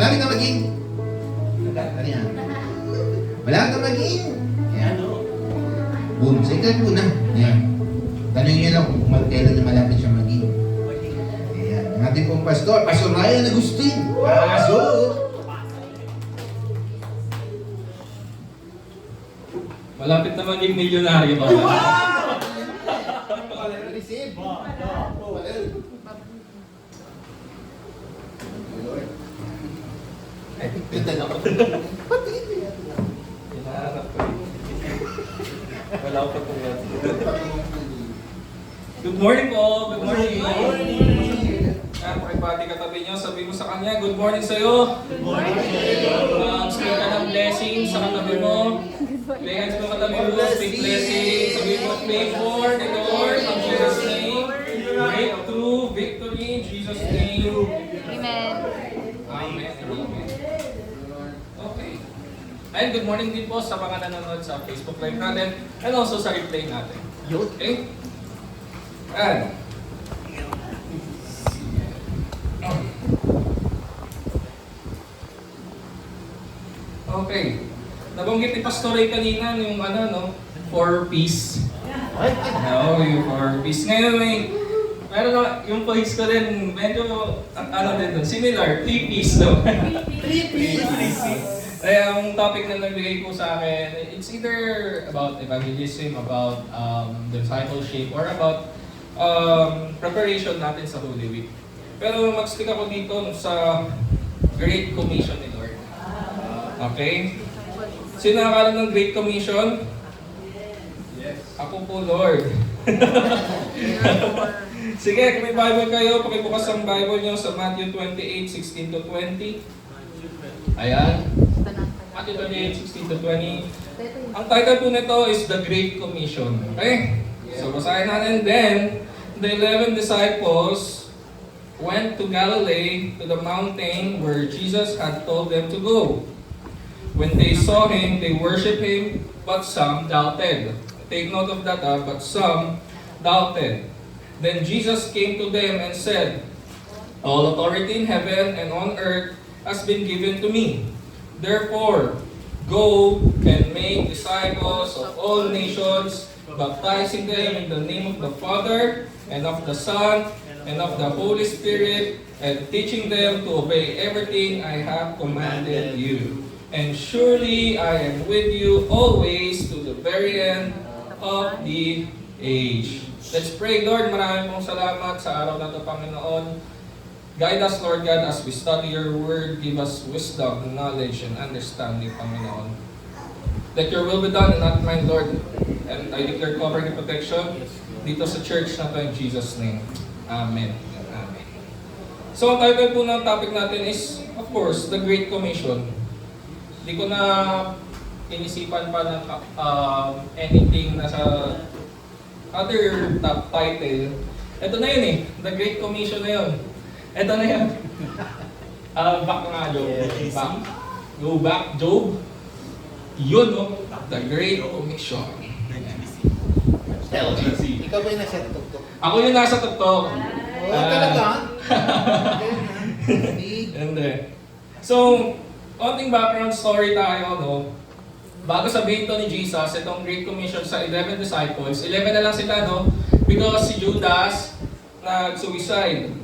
Malapit na maging. Ano yan? Malapit na maging. Ayan. Boom. Secret po na. Ayan. Tanungin niyo lang kung kailan na malapit siya maging. Ayan. Ang ating pong pastor, Pastor Ryan Agustin. Pastor! Malapit na maging milyonaryo ba? Receive. Hinaharap ko. Wala ko pa yan. Good morning po! Good morning! Pakibati katabi nyo, sabi mo sa kanya, good morning sa'yo! Good morning sa'yo! Speak ka ng blessing sa katabi mo. Lay hands mo katabi mo, speak blessing. Sabi mo, pray for the Lord in Jesus' name. Breakthrough, victory in Jesus' name. Amen. Amen. Amen. Okay. And good morning din po sa mga nanonood sa Facebook Live natin and also sa replay natin. Okay? And okay. Nabanggit ni Pastor Ray kanina yung for peace. No, yung for peace. Ngayon meron na yung place ko rin, medyo, din doon, similar, 3 piece no? 3 piece. Kaya ang topic na nagbigay ko sa akin, it's either about evangelism, about discipleship, or about preparation natin sa Holy Week. Pero mag-stick ako dito sa Great Commission ni Lord. Okay? Sino nakakala ng Great Commission? Yes. Ako po, Lord. Sige, kung may Bible kayo, pakibukas ang Bible nyo sa Matthew 28:16 to 20. Ayan. Matthew 28:16 to 20. Ang title po nito is The Great Commission. Okay? So, basahin natin. Then, the 11 disciples went to Galilee, to the mountain where Jesus had told them to go. When they saw him, they worshipped him, but some doubted. Take note of that, but some doubted. Then Jesus came to them and said, all authority in heaven and on earth has been given to me. Therefore, go and make disciples of all nations, baptizing them in the name of the Father, and of the Son, and of the Holy Spirit, and teaching them to obey everything I have commanded you. And surely I am with you always to the very end of the age. Let's pray. Lord, maraming pong salamat sa araw na ito, Panginoon. Guide us, Lord God, as we study your word. Give us wisdom, knowledge, and understanding, Panginoon. Let your will be done and not mine, Lord. And I declare covering and protection dito sa church na ito in Jesus' name. Amen. Amen. So, ang title po ng topic natin is, of course, the Great Commission. Hindi ko na inisipan pa ng anything na sa other top title. Ito na yun The Great Commission na yun. Ito na yun. Back nga, Job. Back. Go back, Job. Yun, The Great Commission. Ikaw ba yung nasa tuktok? Ako yung nasa tuktok. Talaga? Hindi. So, konting background story tayo, Bago sabihin to ni Jesus, itong Great Commission sa 11 disciples, 11 na lang sila, Because si Judas nag-suicide.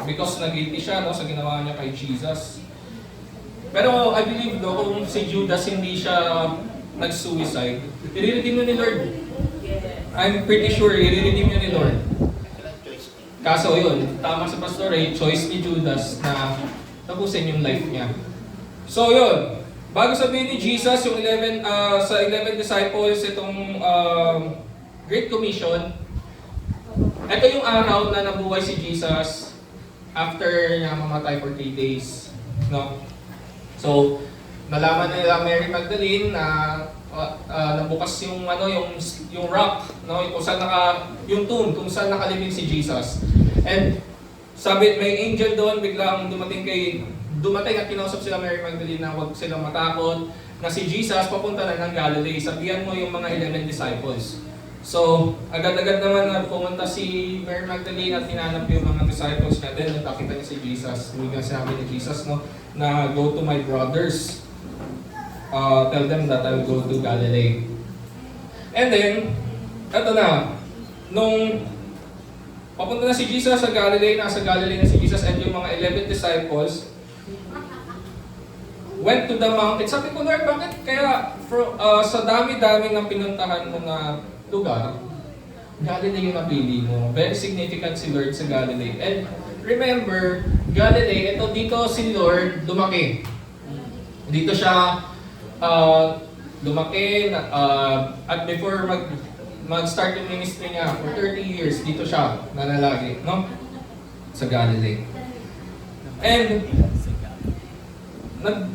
Because nag-guilty siya, sa ginawa niya kay Jesus. Pero I believe, kung si Judas hindi siya nag-suicide, i-redeem ni Lord. I'm pretty sure i-redeem niya ni Lord. Kaso yun, tama sa Pastor Ray, choice ni Judas na tapusin yung life niya. So yun, bago sabihin ni Jesus yung 11 disciples itong Great Commission, ito yung araw na nabuhay si Jesus after niya mamatay for 3 days, So, nalaman nila Mary Magdalene na nabukas yung rock, kung saan yung tomb, kung saan nakalibing si Jesus. And sabi, may angel doon biglang dumating at kinausap sila Mary Magdalene na huwag silang matakot, na si Jesus papunta na ng Galilee. Sabihan mo yung mga 11 disciples. So, agad-agad naman na pumunta si Mary Magdalene at hinanap yung mga disciples niya. Then, nakita niya si Jesus. Hindi nga sinabi ni Jesus, no, na go to my brothers. Tell them that I will go to Galilee. And then, eto na, nung papunta na si Jesus sa Galilee, nasa Galilee na si Jesus and yung mga 11 disciples, went to the mountain. Sabi ko, Lord, bakit kaya sa dami-dami ng pinuntahan mo na lugar, Galilee yung napili mo. Very significant si Lord sa Galilee. And remember, Galilee, dito si Lord lumaki. Dito siya lumaki at before mag-start yung ministry niya for 30 years, dito siya nanalagi, no? Sa Galilee. And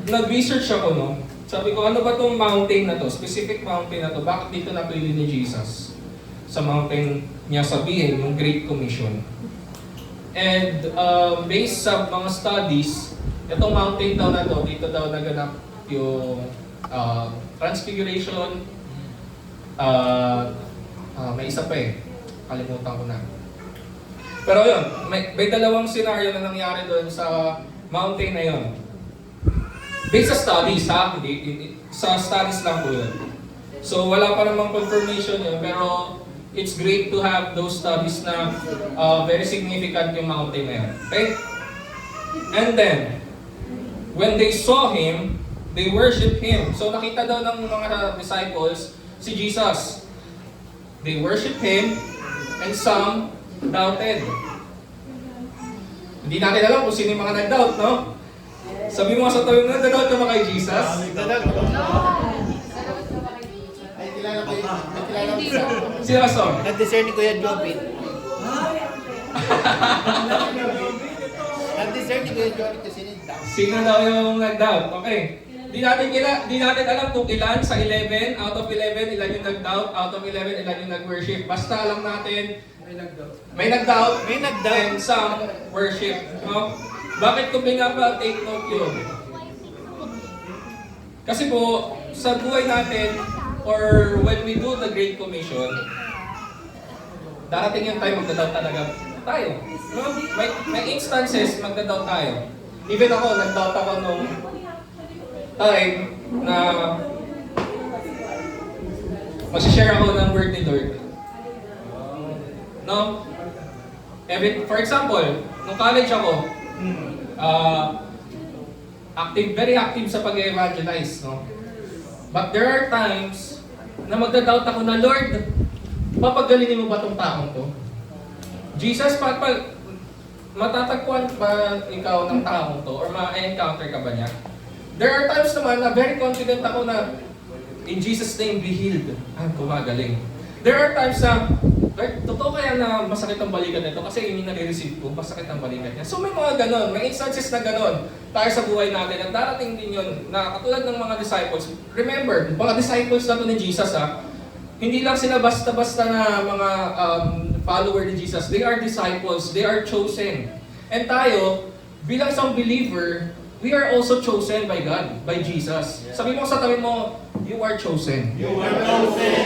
nag-research ako, no? Sabi ko, ano ba tong mountain na to? Specific mountain na to. Bakit dito napili ni Jesus? Sa mountain niya sabihin, yung Great Commission. And based sa mga studies, itong mountain daw na to, dito daw naganap yung Transfiguration. May isa pa eh. Kalimutan ko na. Pero yun, may dalawang scenario na nangyari doon sa mountain na yun. Based sa studies, ha? Hindi, sa studies lang po yun. So, wala pa namang confirmation yun, pero it's great to have those studies na very significant yung mountain na yun. Okay? And then, when they saw Him, they worship Him. So, nakita daw ng mga disciples si Jesus. They worship Him, and some doubted. Hindi natin alam kung sino yung mga nag-doubt, no? Sabi mo sa tayo, nag-doubt ka ba kay Jesus? Ay, kilala ko yun. Nakilala ko siya. Sino Pastor? Nag-discern ni Kuya Jobin. Nag-discern ni Kuya Jobin kasi nag-doubt. Sino daw yung nag-doubt? Okay. Di natin alam kung ilan sa 11, out of 11, ilan yung nag-doubt, out of 11, ilan yung nag-worship. Basta alam natin, may nag-doubt, and some worship. No? Bakit ko pinapa-take note yun? Kasi po, sa buhay natin, or when we do the Great Commission, darating yung time magdadaw talaga tayo. No? May instances magdadaw tayo. Even ako, nag-doubt ako nung time na mag-share ako ng word ni Lord. No? For example, nung college ako, very active sa pag-evangelize, no? But there are times na magda-doubt ako na, Lord, papagalinin mo ba tong taong to? Jesus, matatagpuan ba ikaw ng taong to? Or ma-encounter ka ba niya? There are times naman na very confident ako na in Jesus' name be healed. Gumagaling. There are times na, Lord, totoo kaya na masakit ang balikat nito kasi yung nare-receive ko, masakit ang balikat niya. So may mga ganon, may instances na ganon tayo sa buhay natin. At darating din yun na katulad ng mga disciples. Remember, mga disciples na to ni Jesus, ha? Hindi lang sila basta-basta na mga follower ni Jesus. They are disciples, they are chosen. And tayo, bilang isang believer, we are also chosen by God, by Jesus. Sabi mo sa tabi mo, you are chosen. You are chosen.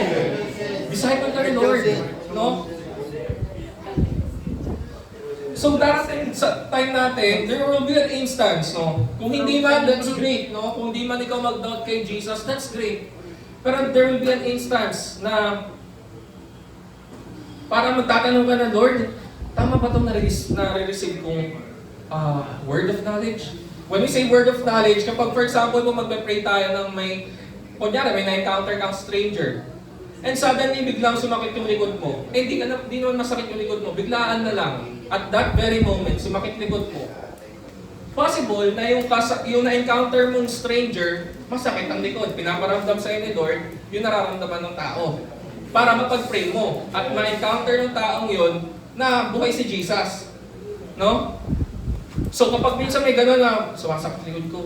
Disciple ka ni Lord, no? So darating sa time natin, there will be an instance, no? Kung hindi man, that's great, no? Kung hindi man ikaw mag-doubt kay Jesus, that's great. Pero there will be an instance na para magtatanong ka na, Lord, tama ba itong nare-receive kong word of knowledge? When we say word of knowledge, kapag for example mo magpe-pray tayo ng kunyari may na-encounter kang stranger, and suddenly biglang sumakit yung likod mo, di naman masakit yung likod mo, biglaan na lang, at that very moment, sumakit likod mo. Possible na yung na-encounter mong stranger, masakit ang likod, pinaparamdam sa'yo ni Lord, yung nararamdaman ng tao. Para mapag-pray mo, at ma-encounter ng taong yun, na buhay si Jesus. No? So kapag minsan may gano'n na, sumasakit likod ko.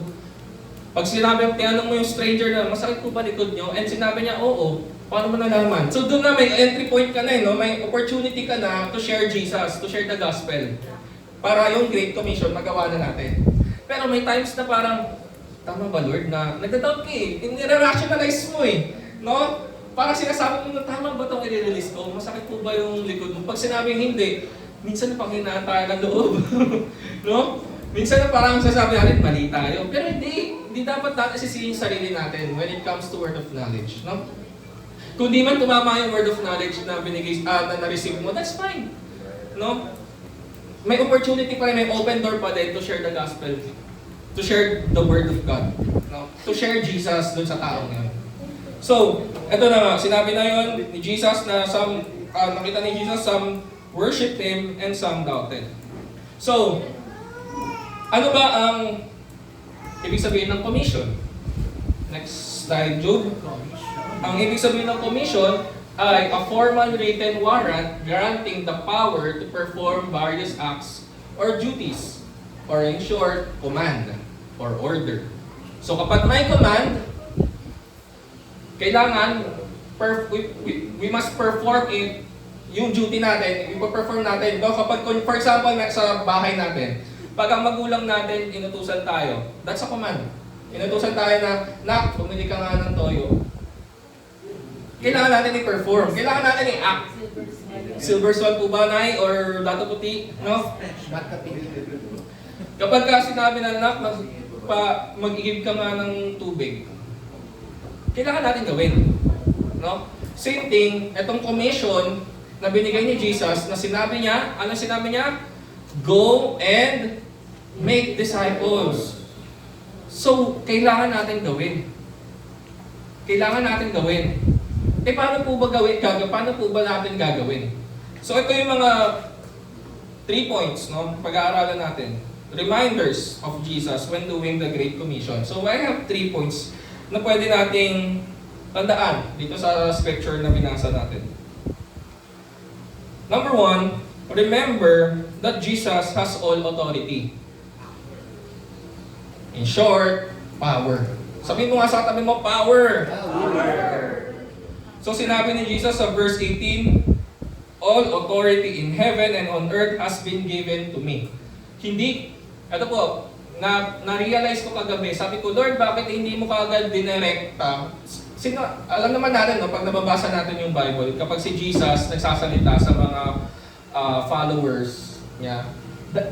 Pag tinanong mo yung stranger na, masakit ko ba likod nyo? And sinabi niya, oo. Paano mo nalaman? So doon na may entry point ka na, no? May opportunity ka na to share Jesus, to share the gospel. Para yung Great Commission, magawa na natin. Pero may times na parang, tama ba Lord, na nagda-doubt ka eh. Nire-rationalize mo eh. No? Parang sinasabi mo na tama ba itong i-release ko? Masakit po ba yung likod mo? Pag sinabing hindi, minsan na panghinaan tayo ng loob. No? Minsan na parang sasabi natin, mali tayo. Pero hindi dapat natin sisihin yung sarili natin when it comes to word of knowledge. No? Kung di man tumama yung word of knowledge na binigay, na na-receive mo, that's fine. No? May opportunity pa rin, may open door pa din to share the gospel. To share the word of God. No? To share Jesus dun sa taong yun. So, eto na nga, sinabi na yun ni Jesus na nakita ni Jesus, some worship Him and some doubted. So, ano ba ang ibig sabihin ng commission? Next slide, Job. Ang ibig sabihin ng commission ay a formal written warrant granting the power to perform various acts or duties, or in short, command or order. So kapag may command, kailangan we must perform it, yung duty natin, ipo-perform natin. No? Kapag, for example, sa bahay natin, pag ang magulang natin inutusan tayo, that's a command. Inutusan tayo na, pumili ka nga ng toyo. Kailangan natin i-perform. Kailangan natin i-act. Silver swan po ba, Nay? Or dato puti? No? Kapag ka sinabi na, mag-igib ka nga ng tubig, kailangan natin gawin. No? Same thing, itong commission na binigay ni Jesus, na sinabi niya, ano sinabi niya? Go and make disciples. So, kailangan natin gawin. Kailangan natin gawin. Paano po ba paano po ba natin gagawin? So, ito yung mga 3 points, no? Pag-aaralan natin. Reminders of Jesus when doing the Great Commission. So, I have 3 points na pwede nating tandaan dito sa scripture na binasa natin. Number 1, remember that Jesus has all authority. In short, power. Sabihin mo nga sa tabi mo, power! So sinabi ni Jesus sa verse 18, all authority in heaven and on earth has been given to me. Hindi, ito po, na-realize ko kagabi, sabi ko, Lord, bakit hindi mo kaagad dinirekta? Alam naman natin, no, pag nababasa natin yung Bible, kapag si Jesus nagsasalita sa mga followers niya,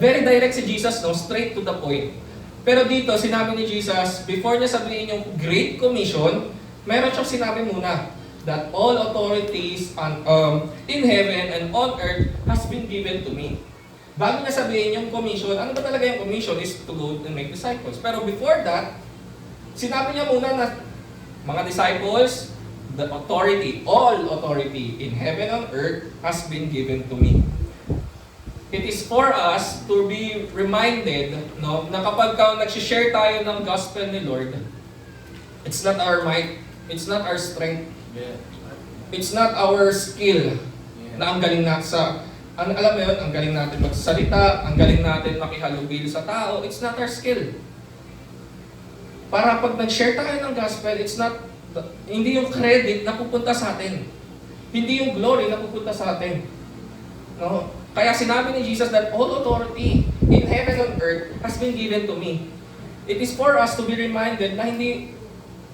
very direct si Jesus, no, straight to the point. Pero dito, sinabi ni Jesus, before niya sabihin yung Great Commission, meron siyang sinabi muna, that all authorities in heaven and on earth has been given to me. Bago niya sabihin yung commission, ano ba talaga yung commission is to go and make disciples. Pero before that, sinabi niya muna na, mga disciples, the authority, all authority in heaven and earth has been given to me. It is for us to be reminded, no, na kapag nag-share tayo ng gospel ni Lord, it's not our might, it's not our strength, it's not our skill, na ang galing natin alam mo yun, ang galing natin magsalita, ang galing natin makihalubili sa tao, it's not our skill. Para pag nag-share tayo ng gospel, it's not, hindi yung credit na pupunta sa atin. Hindi yung glory na pupunta sa atin. No? Kaya sinabi ni Jesus that all authority in heaven and earth has been given to me. It is for us to be reminded na hindi,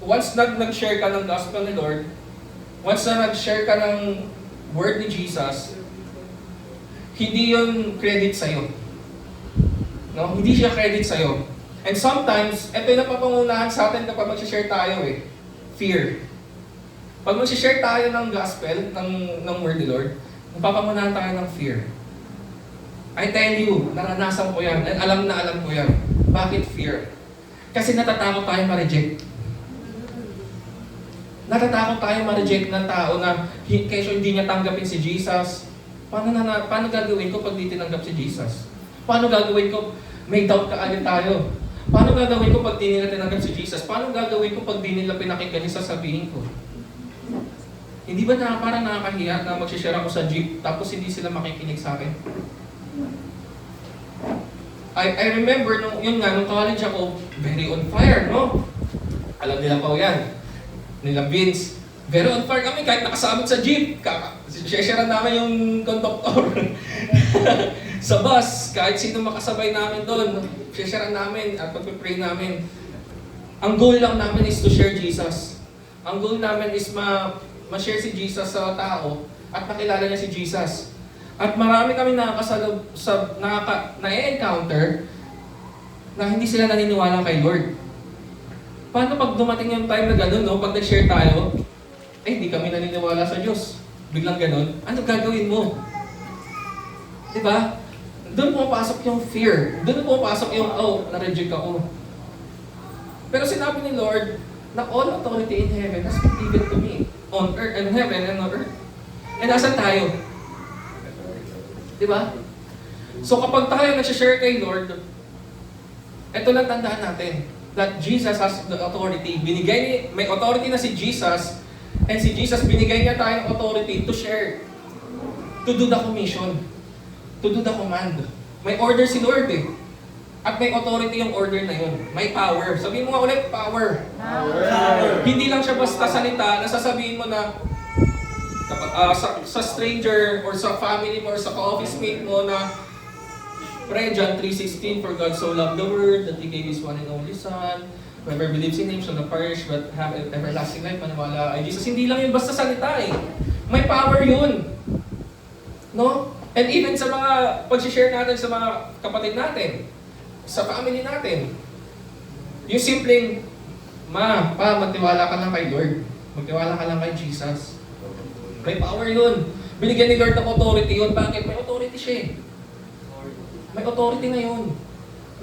once nag-share ka ng gospel ni Lord, once na nag-share ka ng word ni Jesus, hindi yun credit sa'yo. No? Hindi siya credit sa'yo. And sometimes, ito yung napapangunahan sa atin kapag mag-share tayo fear. Pag mag-share tayo ng gospel, ng word ni Lord, napapangunahan tayo ng fear. I tell you, naranasan ko yan, and alam na alam ko yan. Bakit fear? Kasi natatakot tayo ma-reject. Natatakot tayo ma-reject ng tao na kaysa hindi niya tanggapin si Jesus. Paano gagawin ko pag di tinanggap si Jesus? Paano gagawin ko? May doubt ka agad tayo. Paano gagawin ko pag di nila tinanggap si Jesus? Paano gagawin ko pag di nila pinakinggan yung sasabihin ko? Hindi ba parang nakakahiya na mag-share ako sa jeep tapos hindi sila makikinig sa akin? I remember nung college ako, very on fire, no? Alam nila pa yan. Nila Vince. Very on fire kami kahit nakasabit sa jeep. Share namin yung conductor. Sa bus, kahit sino makasabay namin doon, share namin at pag-pray namin. Ang goal lang namin is to share Jesus. Ang goal namin is ma-share si Jesus sa tao at nakilala niya si Jesus. At marami kami na-encounter na hindi sila naniniwala kay Lord. Paano pag dumating yung time na gano'n, no? Pag nag-share tayo, hindi kami naniniwala sa Diyos. Biglang gano'n, ano gagawin mo? Diba? Doon pumapasok yung fear. Doon pumapasok yung, na-reject ako. Pero sinabi ni Lord, na all authority in heaven has been given to me. On earth, and heaven, and on earth. And nasan tayo? Diba? So kapag tayo nag-share kay Lord, ito lang tandaan natin, that Jesus has the authority. May authority na si Jesus, and si Jesus binigay niya tayong authority to share, to do the commission, to do the command. May order si Lord eh. At may authority yung order na yun. May power. Sabihin mo nga ulit, power. Power. Hindi lang siya basta salita na sasabihin mo na sa stranger or sa family mo or sa ka-office mate mo na pray John 3:16, for God so loved the world that He gave His one and only Son. Whoever believes in Him shall not perish but have everlasting life. Maniwala kay Jesus. Hindi lang yun basta salita eh. May power yun. No? And even sa mga pag-share natin sa mga kapatid natin, sa family natin, yung simpleng, magtiwala ka lang kay Lord. Magtiwala ka lang kay Jesus. May power yun. Binigyan ni Lord ng authority yun. Bakit? May authority siya eh. May authority na yun.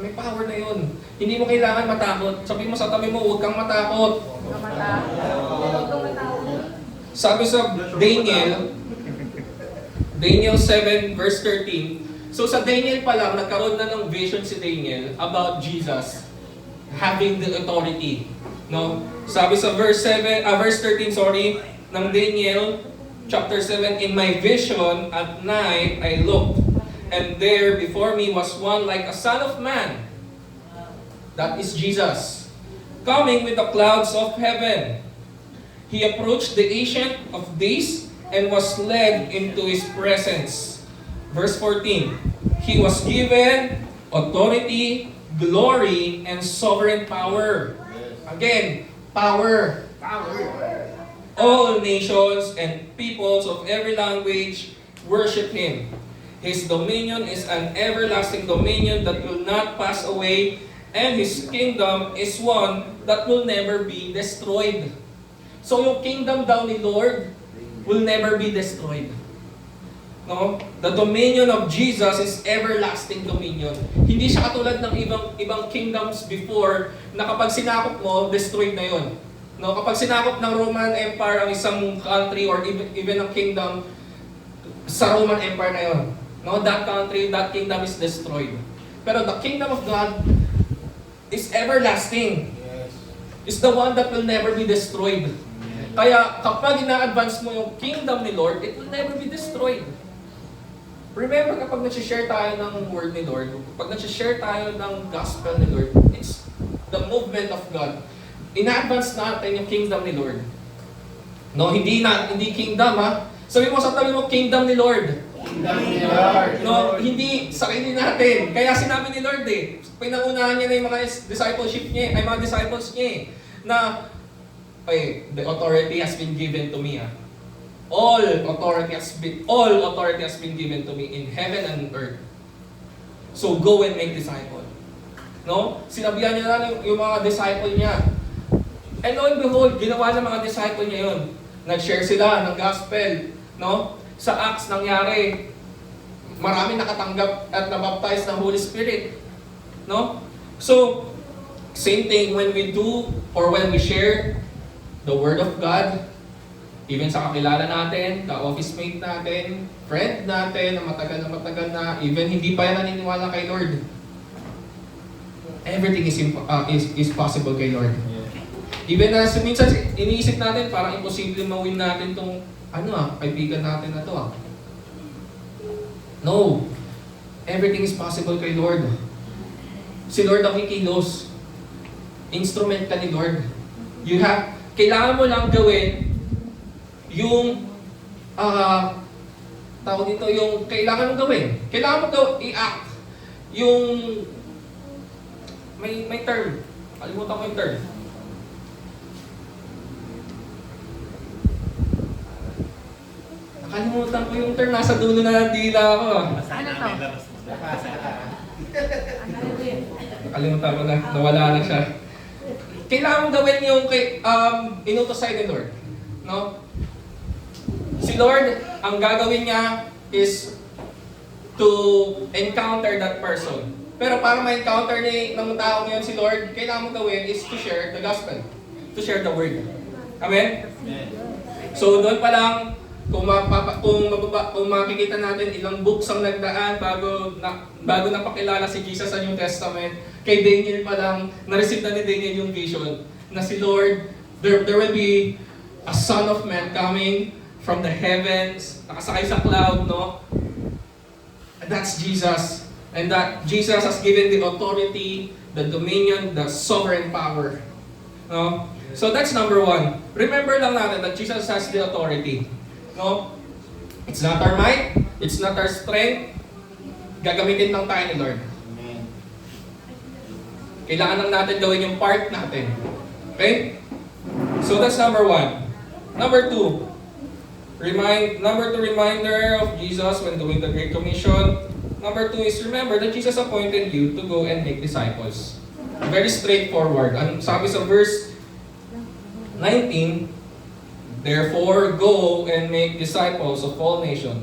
May power na yun. Hindi mo kailangan matakot. Sabi mo sa tabi mo, huwag kang matakot. Sabi sa Daniel 7 verse 13, so sa Daniel pa lang, nagkaroon na ng vision si Daniel about Jesus having the authority. No? Sabi sa verse 13, ng Daniel chapter 7, in my vision at night I looked, and there before me was one like a son of man. That is Jesus, coming with the clouds of heaven. He approached the Ancient of Days and was led into His presence. Verse 14, He was given authority, glory, and sovereign power. Again, power. All nations and peoples of every language worship Him. His dominion is an everlasting dominion that will not pass away, and His kingdom is one that will never be destroyed. So yung kingdom daw ni Lord will never be destroyed. No? The dominion of Jesus is everlasting dominion. Hindi siya katulad ng ibang kingdoms before na kapag sinakop mo, destroyed na yon. No? Kapag sinakop ng Roman Empire ang isang country or even ang kingdom sa Roman Empire na yon, no? That country, that kingdom is destroyed. Pero the kingdom of God is everlasting. It's the one that will never be destroyed. Kaya kapag ina-advance mo yung kingdom ni Lord, it will never be destroyed. Remember, kapag nag-share tayo ng word ni Lord, kapag nag-share tayo ng gospel ni Lord, it's the movement of God. Ina-advance natin yung kingdom ni Lord. No, hindi kingdom ha. Sabi mo sa tabi mo, kingdom ni Lord. Kingdom ni Lord. No, hindi sarili natin. Kaya sinabi ni Lord pinangunahan niya na yung mga discipleship niya, ay mga disciples niya na the authority has been given to me. All authority has been given to me in heaven and earth. So go and make disciples. No? Sinabihan niya na yung mga disciple niya. And lo and behold, ginawa ng mga disciple niya yun. Nag-share sila ng gospel. No? Sa Acts nangyari, marami nakatanggap at nabaptize ng Holy Spirit. No? So, same thing when we do or when we share the Word of God, even sa kakilala natin, ka-office mate natin, friend natin na matagal na, even hindi pa yan naniniwala kay Lord. Everything is possible kay Lord. Even na minsan iniisip natin, parang imposible mawin natin tong kaibigan natin na to. No. Everything is possible kay Lord. Si Lord ang kikilos. Instrument ka ni Lord. Kailangan mo lang gawin yung yung kailangan mong gawin. Kailangan mo i-act yung may term. Kalimutan ko yung term. Nakalimutan ko yung term, nasa dulo na ng dila ako. Ano to? Nakalimutan ko na, nawala na siya. Kailangan mong gawin yung inutos sa'yo ni Lord. No? Si Lord, ang gagawin niya is to encounter that person. Pero para ma-encounter ng tao ngayon si Lord, kailangan mong gawin is to share the gospel. To share the word. Amen? So doon pa lang, kung makikita natin ilang books ang nagdaan bago napakilala si Jesus sa New Testament, kay Daniel pa lang, na-receive na ni Daniel yung vision na si Lord, there will be a Son of Man coming from the heavens, nakasakay sa cloud, no? And that's Jesus. And that Jesus has given the authority, the dominion, the sovereign power. No? So that's number one. Remember lang natin that Jesus has the authority. No? It's not our might, it's not our strength. Gagamitin lang tayo ni Lord. Kailangan lang natin gawin yung part natin. Okay? So that's number one. Number two, reminder of Jesus when doing the Great Commission. Number two is remember that Jesus appointed you to go and make disciples. Very straightforward. Ang sabi sa verse 19, therefore, go and make disciples of all nations,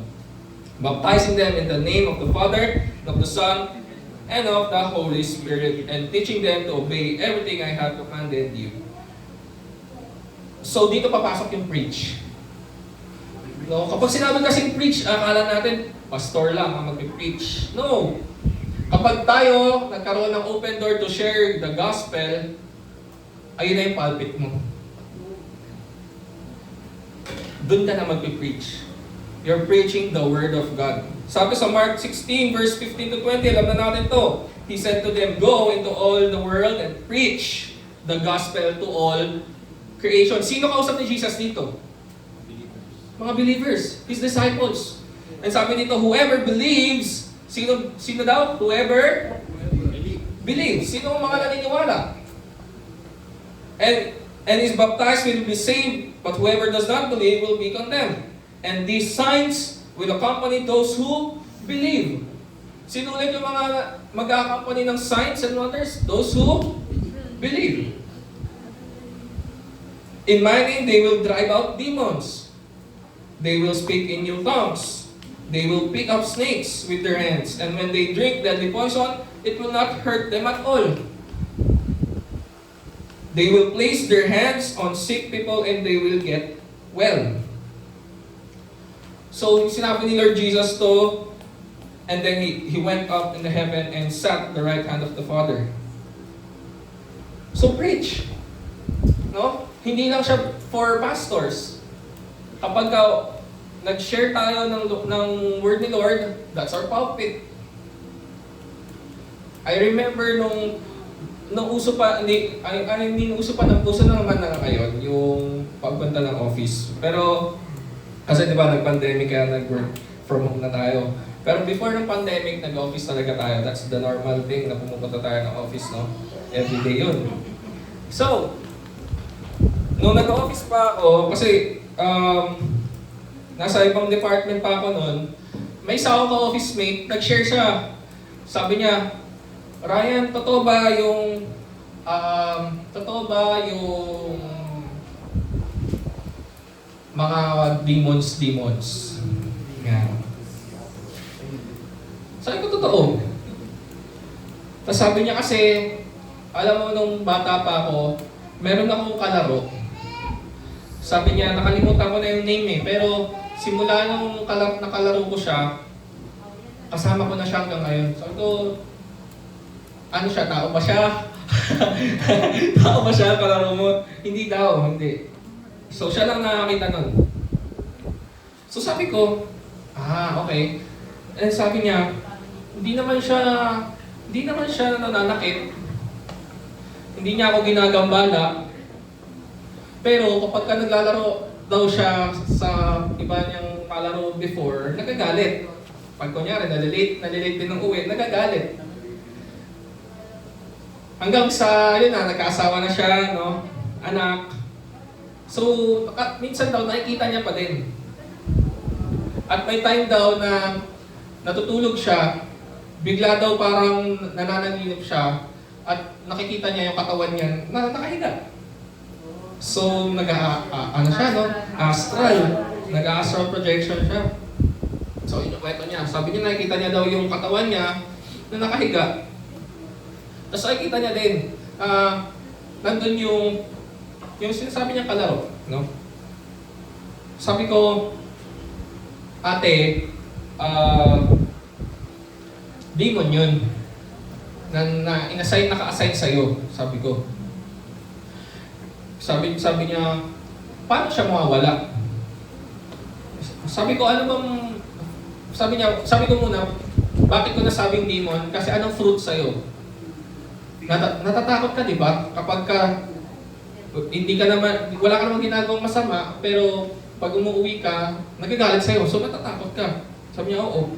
baptizing them in the name of the Father, of the Son, and of the Holy Spirit, and teaching them to obey everything I have commanded you. So, dito papasok yung preach. No? Kapag sinabi kasing preach, akala natin, pastor lang ang mag-preach. No! Kapag tayo nagkaroon ng open door to share the gospel, ayun na yung pulpit mo. Doon ka na mag-preach. You're preaching the Word of God. Sabi sa Mark 16, verse 15 to 20, alam na natin to. He said to them, go into all the world and preach the gospel to all creation. Sino kausap ni Jesus dito? Mga believers. His disciples. And sabi dito, whoever believes, sino daw? Whoever believes. Sino ang mga naniniwala? And is baptized will be saved, but whoever does not believe will be condemned. And these signs will accompany those who believe. Sino ulit yung mga mag-accompany ng signs and wonders? Those who believe. In my name, they will drive out demons. They will speak in new tongues. They will pick up snakes with their hands. And when they drink deadly poison, it will not hurt them at all. They will place their hands on sick people and they will get well. So, sinabi ni Lord Jesus to, and then he went up in the heaven and sat at the right hand of the Father. So, preach. No? Hindi lang siya for pastors. Kapag nag-share tayo ng word ni Lord, that's our pulpit. I remember nung uso pa, uso na naman na ngayon, yung pagpunta ng office. Pero, kasi di ba, nag-pandemic kaya nag-work from home na tayo. Pero before ng pandemic, nag-office talaga tayo. That's the normal thing na pumupunta tayo ng office, no? Everyday yun. So, nung nag-office pa ako, kasi nasa ibang department pa ako noon, may isa akong ka-office mate, nag-share siya. Sabi niya, Ryan, totoo ba yung mga demons? Yan. Sabi ko, totoo. Tapos sabi niya kasi, alam mo nung bata pa ako, meron akong kalaro. Sabi niya, nakalimutan ko na yung name eh, pero simula nung nakalaro ko siya, kasama ko na siya hanggang ngayon. Sabi ko, ano siya? Tao ba siya? Tao ba siya? Kalaro mo? Hindi daw, hindi. So siya lang nakakita nun. So sabi ko, okay. And sabi niya, hindi naman siya nananakit. Hindi niya ako ginagambala. Pero kapag ka naglalaro daw siya sa iba niyang kalaro before, nagagalit. Pag kunyari, nalilate din ng uwi, nagagalit. Hanggang sa, nagkaasawa na siya, no? Anak. So, minsan daw nakikita niya pa din. At may time daw na natutulog siya, bigla daw parang nananaginip siya at nakikita niya yung katawan niya na nakahiga. So, ano siya, no? Astral. Nag-astral projection siya. So, yun yung kwento niya. Sabi niya, nakikita niya daw yung katawan niya na nakahiga. Tapos nakikita niya din, nandun yung sinasabi niya kalaro, no? Sabi ko, ate, demon yun. Na inassign, naka-assign sa'yo, sabi ko. Sabi niya, paano siya mawawala? Sabi ko, sabi ko muna, bakit ko nasabing demon? Kasi anong fruit sa'yo? Natatakot ka, di ba? Kapag wala ka namang ginagawang masama, pero pag umuwi ka, nagagalit sa'yo, so natatakot ka. Sabi niya, oo.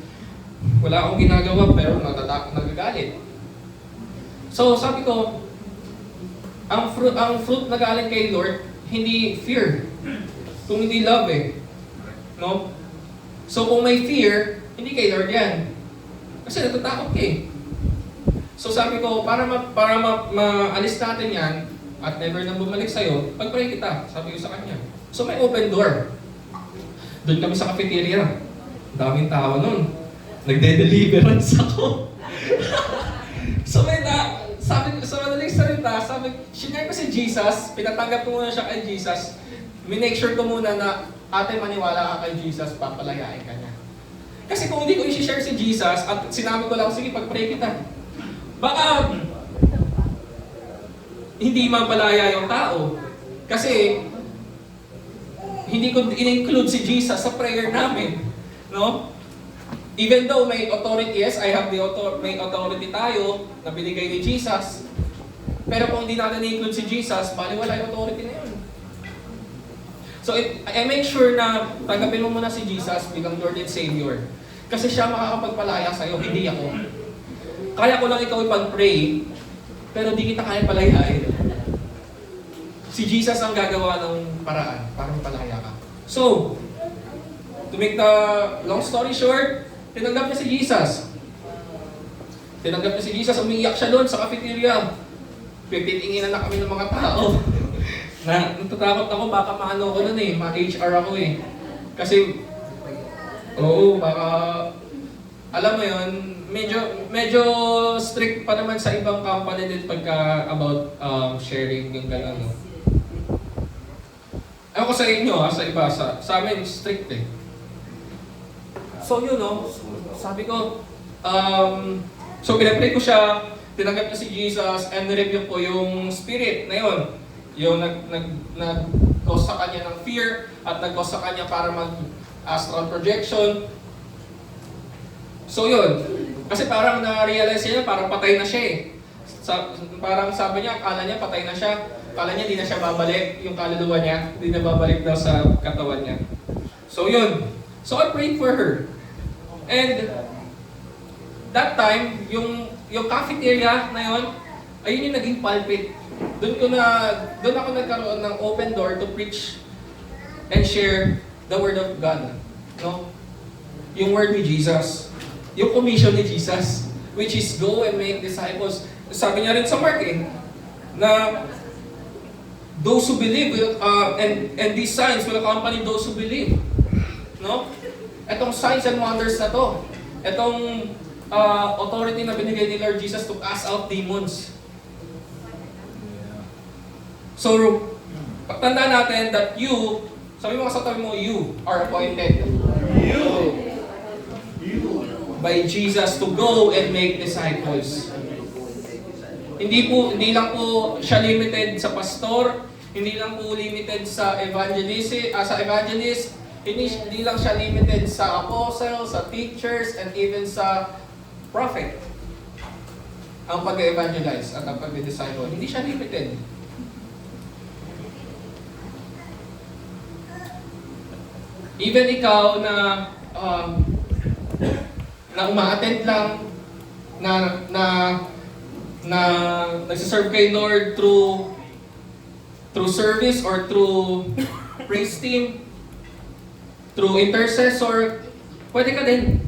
Wala akong ginagawa, pero nagagalit. So, sabi ko, ang fruit na galing kay Lord, hindi fear. Kung hindi love eh. No? So, kung may fear, hindi kay Lord yan. Kasi natatakot ka eh. So, sabi ko, para maalis natin yan, at never nang bumalik sa'yo, pag-pray kita, sabi ko sa kanya. So, may open door. Doon kami sa cafeteria. Daming tao nun. Nagde-deliverance ako. So, sabi ko, sa madaling salita, sinare ko si Jesus, pinatanggap ko muna siya kay Jesus, minake sure ko muna na, ate, maniwala ka kay Jesus, papalayain ka niya. Kasi kung hindi ko i-share si Jesus, at sinabi ko lang, sige, pag-pray kita, baka hindi mapalaya yung tao. Kasi hindi ko in-include si Jesus sa prayer namin. No? Even though may authority, yes, I have may authority tayo na binigay ni Jesus. Pero kung hindi natin in-include si Jesus, baliwala yung authority na yun. So I make sure na tanggapin mo muna si Jesus bilang Lord and Savior. Kasi siya makakapagpalaya sa'yo, hindi ako. Kaya ko lang ikaw ipag-pray, pero di kita kaya palayain. Si Jesus ang gagawa ng paraan para mapalaya ka. So, to make the long story short, tinanggap niya si Jesus. Tinanggap niya si Jesus, umiiyak siya doon sa cafeteria. Pipitinginan na kami ng mga tao. Natatakot ako, baka maano ko nun eh, ma-HR ako eh. Kasi, baka, alam mo yun, medyo strict pa naman sa ibang company din pagka about sharing yung gano'n. No? Ewan ko sa inyo sa iba, sa amin strict eh. So yun no, sabi ko, so pinag-pray ko siya, tinanggap niya si Jesus, and review ko yung spirit na yun. Yung nag-cause sa kanya ng fear, at nag-cause sa kanya para mag-astral projection. So yun, kasi parang na-realize niya, parang patay na siya eh. Parang sabi niya, akala niya patay na siya. Akala niya di na siya babalik, yung kaluluwa niya, di na babalik daw sa katawan niya. So yun, so I prayed for her. And that time, yung cafeteria na yun, ayun yung naging pulpit. Doon ako nagkaroon ng open door to preach and share the word of God. No? Yung word ni Jesus. Yung commission ni Jesus, which is go and make disciples. Sabi niya rin sa Mark na those who believe will, and these signs will accompany those who believe. No? Etong signs and wonders na to, etong authority na binigay ni Lord Jesus to cast out demons. So, pagtandaan natin that you, sabi mo sa tabi mo, you are appointed. By Jesus to go and make disciples. Hindi lang po siya limited sa pastor, hindi lang po limited sa evangelist, hindi lang siya limited sa apostles, sa teachers, and even sa prophet. Ang pag-evangelize at ang pag-disciple, hindi siya limited. Even ikaw na uma-attend lang, na nagsiserve kay Lord through service or through praise team, through intercessor, pwede ka din.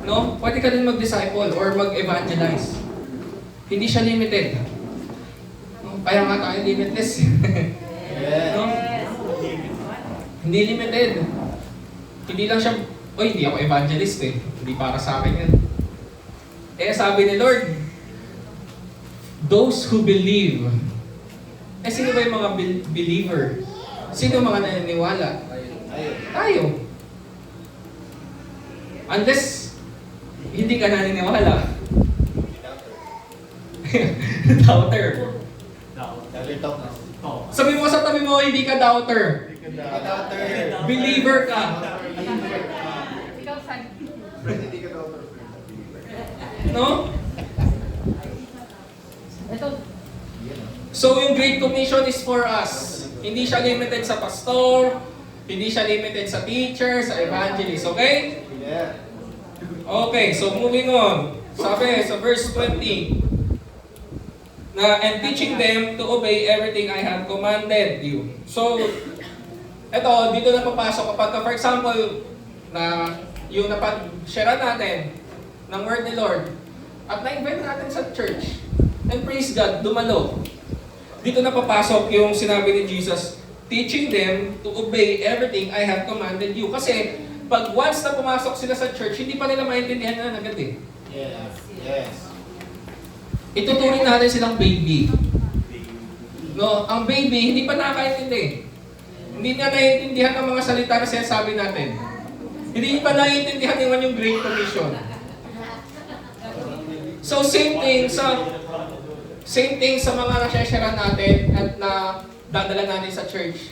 No? Pwede ka din mag-disciple or mag-evangelize. Hindi siya limited. No? Kaya nga tayo limitless. No? Hindi limited. Hindi lang siya, hindi ako evangelist eh. Hindi para sa akin yan. Sabi ni Lord, those who believe. Sino ba yung mga believer? Sino mga naniniwala? Tayo. Unless hindi ka naniniwala. Doubter. Sabi mo sa tabi mo, hindi ka doubter. Believer ka. No? So yung Great Commission is for us. Hindi siya limited sa pastor, hindi siya limited sa teacher, sa evangelist. Okay? Okay, so moving on. Sabi sa verse 20, and teaching them to obey everything I have commanded you. So, dito na papasok kapag, for example, na yung napag-share natin ng word ni Lord, at na-invite natin sa church, and praise God, dumalo. Dito na papasok yung sinabi ni Jesus, teaching them to obey everything I have commanded you. Kasi, pag once na pumasok sila sa church, hindi pa nila maintindihan na agad eh. Yes. Ituturing natin silang baby. No, ang baby, hindi pa nakakaintindi. Hindi na naiintindihan ang mga salita na sinasabi natin. Hindi pa naiintindihan yung Great Commission. So same thing sa mga nashashare natin at na dadala natin sa church.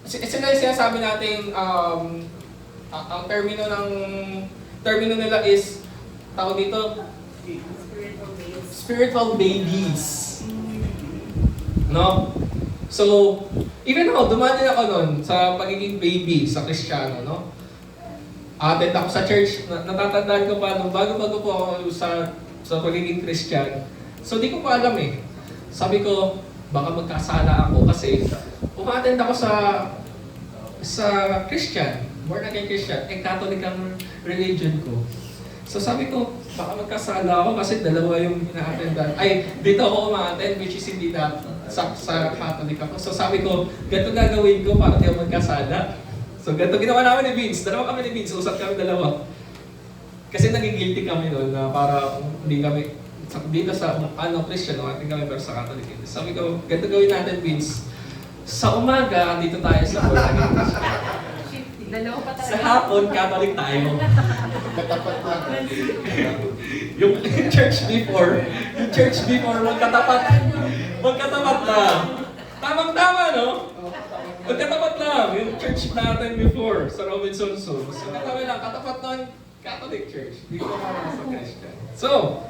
Sila yung sinasabi natin, ang termino nila is, tawag dito, spiritual babies. No? So, even ako, dumaan din ako nun sa pagiging baby sa Kristiyano, no? Attend ako sa church, natatandaan ko pa, nung bago-bago po ako sa pagiging Christian. So, di ko pa alam eh. Sabi ko, baka magkasala ako kasi umattend ako sa Christian, born again Christian, Catholic ang religion ko. So sabi ko, baka magkasala ako kasi dalawa yung ina-attendan. Dito ako uma-attend, which is hindi na sa Catholic ako. So sabi ko, ganito gagawin ko para di ako magkasala. So ganito ginawa namin ni Vince. Dalawa kami ni Vince, usap kami dalawa. Kasi naging guilty kami noon na para hindi kami, dito sa Christian, ating kami pero sa Catholic. Sabi ko, ganito gawin natin Vince. Sa umaga, dito tayo sa born again Christian. Sa hapon, Catholic tayo. Katapat lang. yung church before, magkatapat lang. Tamang-tama, no? Magkatapat lang. Yung church natin before, sa Robinson's Home. So, katabi lang, katapat nun, Catholic Church. Hindi ko naman sa Christian. So,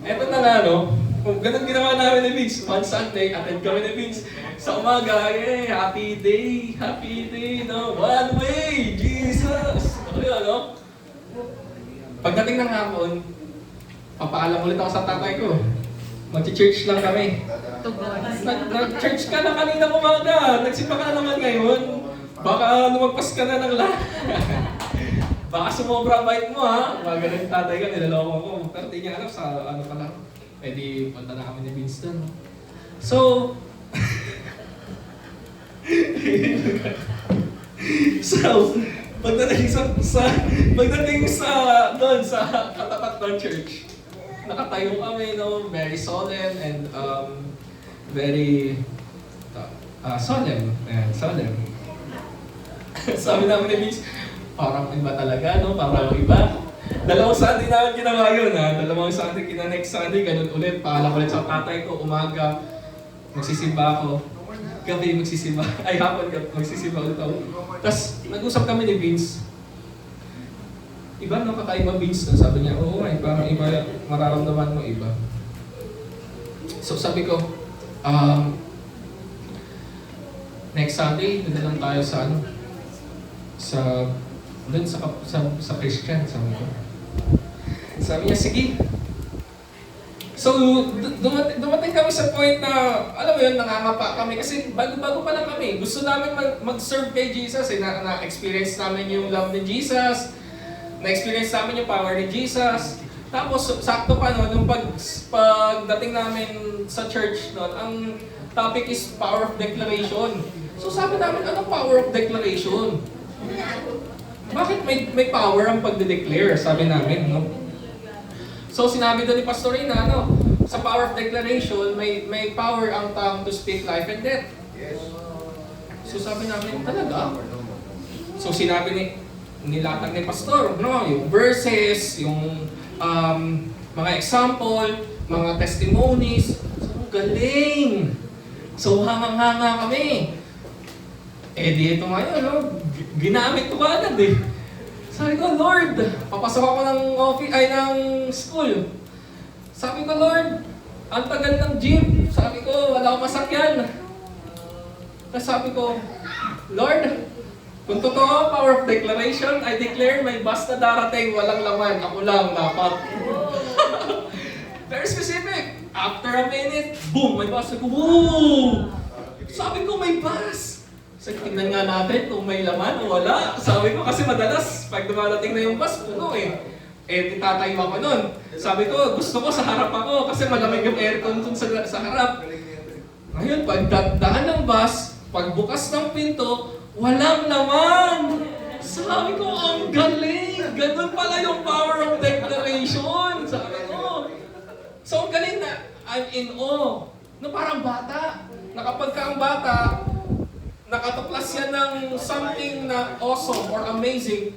eto na nga, no? Kung ganun ginawa namin ni Vince, one Sunday, attend kami ni Vince. Sa umaga, happy day, no? One way, Jesus! Ano yun, no? Pagdating ng hapon, papaalam ulit ako sa tatay ko. Mag-church lang kami. Nag-church ka na kanina umaga, nagsipa ka na naman ngayon. Baka lumagpas ka na ng lahat. Baka sumobra bite mo ha. Mga ganun tatay ka, nilaloko ko. Pero di niya alam sa ano pa lang. Eh di, punta na kami ni Vince doon. So, pagdating sa katapat ng church, nakatayo kami, no, very solemn and very solemn. Ayan, solemn. Sabi namin ni Vince, parang iba talaga, no? Parang iba. Dalawang Sunday namin ginawa yun, ha? Dalawang Sunday, next Sunday, ganun ulit. Paalam ulit sa tatay ko, umaga, magsisimba ako. Gabi magsisimba. Hapon magsisimba ulit ako. Tapos, nag-usap kami ni Vince. Iba, no? Kakaiba Vince. Sabi niya, oo, parang iba, mararamdaman mo iba. So, sabi ko, next Sunday, doon lang tayo sa Christian, sabi ko. Sabi niya, sige. So, dumating kami sa point na, alam mo yun, nangangapa kami kasi bago-bago pa lang kami. Gusto namin mag-serve kay Jesus, na-experience namin yung love ni Jesus, na-experience namin yung power ni Jesus. Tapos, sakto pa no, nung pagdating namin sa church noon, ang topic is power of declaration. So sabi namin, anong power of declaration? Bakit may power ang pagde-declare? Sabi namin, no? So sinabi doon ni Pastor Rina, no? Sa power of declaration, may power ang tongue to speak life and death. So sabi namin, talaga? So sinabi nilatag ni Pastor, no? Yung verses, yung mga example, mga testimonies. So galing! So hangang-hanga kami. Eh dito ngayon, no? Ginamit ko ba agad eh. Sabi ko, Lord, papasok ako ng ng school. Sabi ko, Lord, ang tagal ng jeep. Sabi ko, wala akong masakyan. Tapos sabi ko, Lord, kung totoo, power of declaration, I declare may bus na darating, walang laman. Ako lang, dapat. Very specific. After a minute, boom, may bus. Sabi ko, woo! Sabi ko, may bus. So, tingnan nga natin kung may laman o wala. Sabi ko, kasi madalas, pag dumadating na yung bus, puno eh. Eh, tatayo ako nun. Sabi ko, gusto ko sa harap ako kasi malamig yung aircon dun sa harap. Ngayon, pagdaan ng bus, pagbukas ng pinto, walang laman! Sabi ko, ang galing! Ganun pala yung power of declaration! Sabi ko. So, ang galing na, I'm in awe. No, parang bata. Na kapag ka ang bata, nakatuklas yan ng something na awesome or amazing,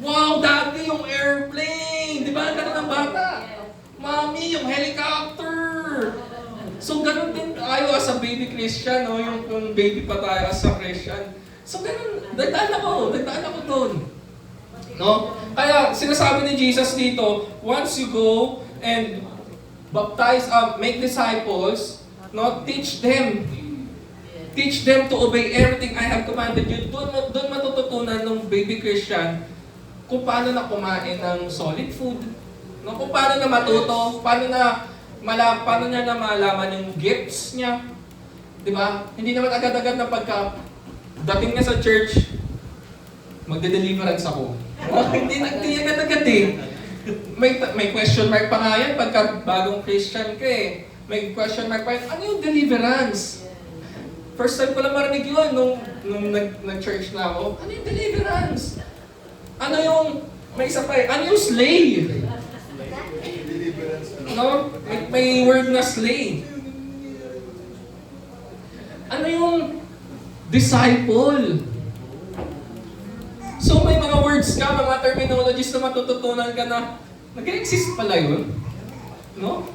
wow, daddy, yung airplane! Di ba? Ganun ang bata. Mommy, yung helicopter! So, ganun din tayo as a baby Christian, no? Yung baby pa tayo as a Christian. So, ganun, nagdaan ako doon. No? Kaya, sinasabi ni Jesus dito, once you go and baptize, make disciples, no? Teach them to obey everything I have commanded you. Doon matututunan ng baby Christian kung paano na kumain ng solid food. No? Kung paano na matuto, paano niya na malaman yung gifts niya. Di ba? Hindi naman agad-agad na pagka dating niya sa church, magde-deliverance ako. Hindi agad-agad eh. May question mark pa nga yan pagka bagong Christian ka eh. May question mark pa yan. Ano yung deliverance? First time ko lang marinig yun nung nag-church na ako. Ano yung deliverance? Ano yung, may isa pa eh, ano yung slay? No? May word na slay. Ano yung disciple? So may mga words ka, mga terminologies na matututunan ka na nag-exist pala yun. No?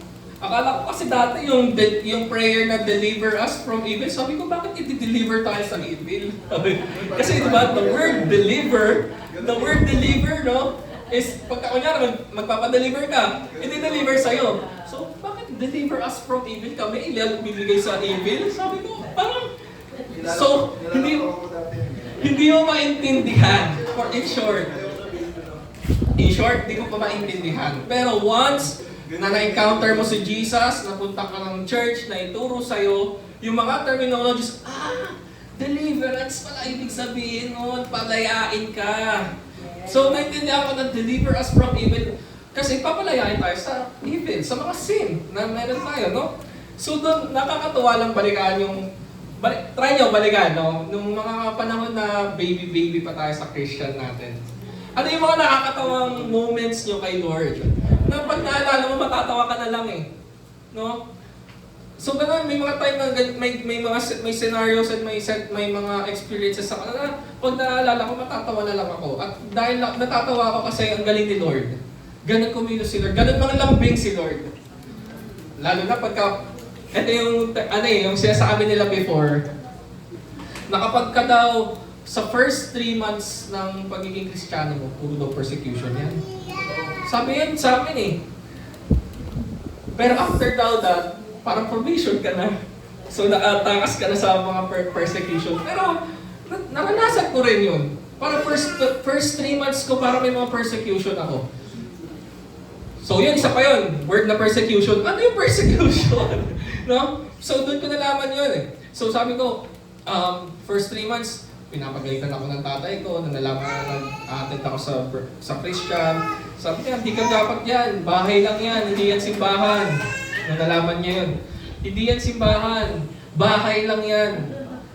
Akala ko kasi dati yung prayer na deliver us from evil, sabi ko bakit i-deliver tayo sa evil? Kasi diba, the word deliver, no, is pagka kunyari magpapadeliver ka, i-deliver sa'yo. So, bakit deliver us from evil kami? Ibibigay sa evil? Sabi ko, parang, so, hindi mo maintindihan, for in short, hindi ko pa maintindihan. Pero once na na-encounter mo si Jesus, napunta ka ng church, na ituro sa'yo, yung mga terminologies, deliverance pala ibig sabihin nun, palayain ka. So, naintindihan ko na deliver us from evil, kasi papalayain tayo sa evil, sa mga sin na meron tayo, no? So, doon, nakakatuwa lang balikan yung, try nyo balikan, no? Nung mga panahon na baby pa tayo sa Christian natin. Ano yung mga nakakatawang moments nyo kay Lord? Na pag naalala mo, matatawa ka na lang eh. No? So ganun, may mga time na may scenarios at may mga experiences sa kanila. Pag naalala ko, matatawa na lang ako. At dahil natatawa ako kasi ang galing ni Lord. Ganun kumilos si Lord. Ganun mga lambing si Lord. Lalo na pagka, ito yung sinasabi nila before, na kapag ka daw, sa first 3 months ng pagiging Kristiyano mo, puro daw persecution yan. Sabi yan sa amin eh. Pero after daw that, parang probation ka na. So nakatakas ka na sa mga persecution. Pero naranasan ko rin yun. Parang first 3 months ko parang may mga persecution ako. So yun, isa pa yun. Word na persecution. Ano yung persecution? No? So doon ko nalaman yun eh. So sabi ko, first 3 months, pinapagalitan ako ng tatay ko, na nalaman na nag-attend ako sa Christian. Sabi niya, hindi ka dapat yan. Bahay lang yan. Hindi yan simbahan. Nung nalaman niya yun. Hindi yan simbahan. Bahay lang yan.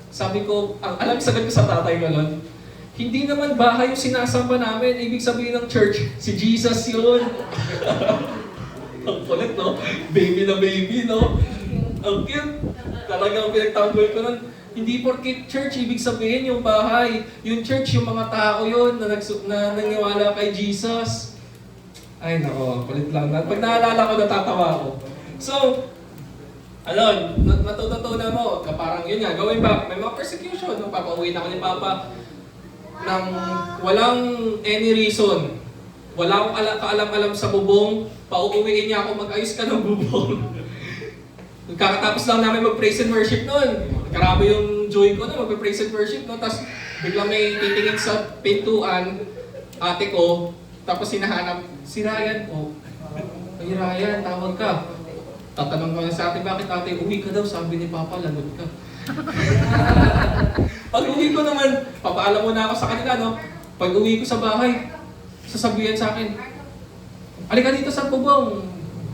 Sabi ko, alam sagot ko sa tatay ko nun, hindi naman bahay yung sinasamba namin. Ibig sabihin ng church, si Jesus yun. Ang kulit, no? Baby na baby, no? Ang cute. Talagang pinagtanggol ko nun. Hindi porket church, ibig sabihin yung bahay. Yung church, yung mga tao yun na naniniwala kay Jesus. Ay, nako, kulit lang. Pag naalala ko, natatawa ako. So, natututunan mo, parang yun nga, going back, may mga persecution. No? Papauwi na ako ni Papa nang walang any reason. Wala akong kaalam-alam sa bubong. Pauuwiin niya ako, mag-ayos ka ng bubong. Kakatapos lang namin mag-praise and worship noon. Karami yung joy ko na mag-praise and worship noon. Tapos biglang may titingin sa pintuan, ate ko, tapos hinahanap, si Ryan po. Ay Ryan, tawag ka. Tatanong ko na sa ate, bakit ate, uwi ka daw? Sabi ni Papa, lagot ka. Pag uwi ko naman, papaalam muna ako sa kanila, no? Pag uwi ko sa bahay, sasabihan sa akin, alika dito sa bubong,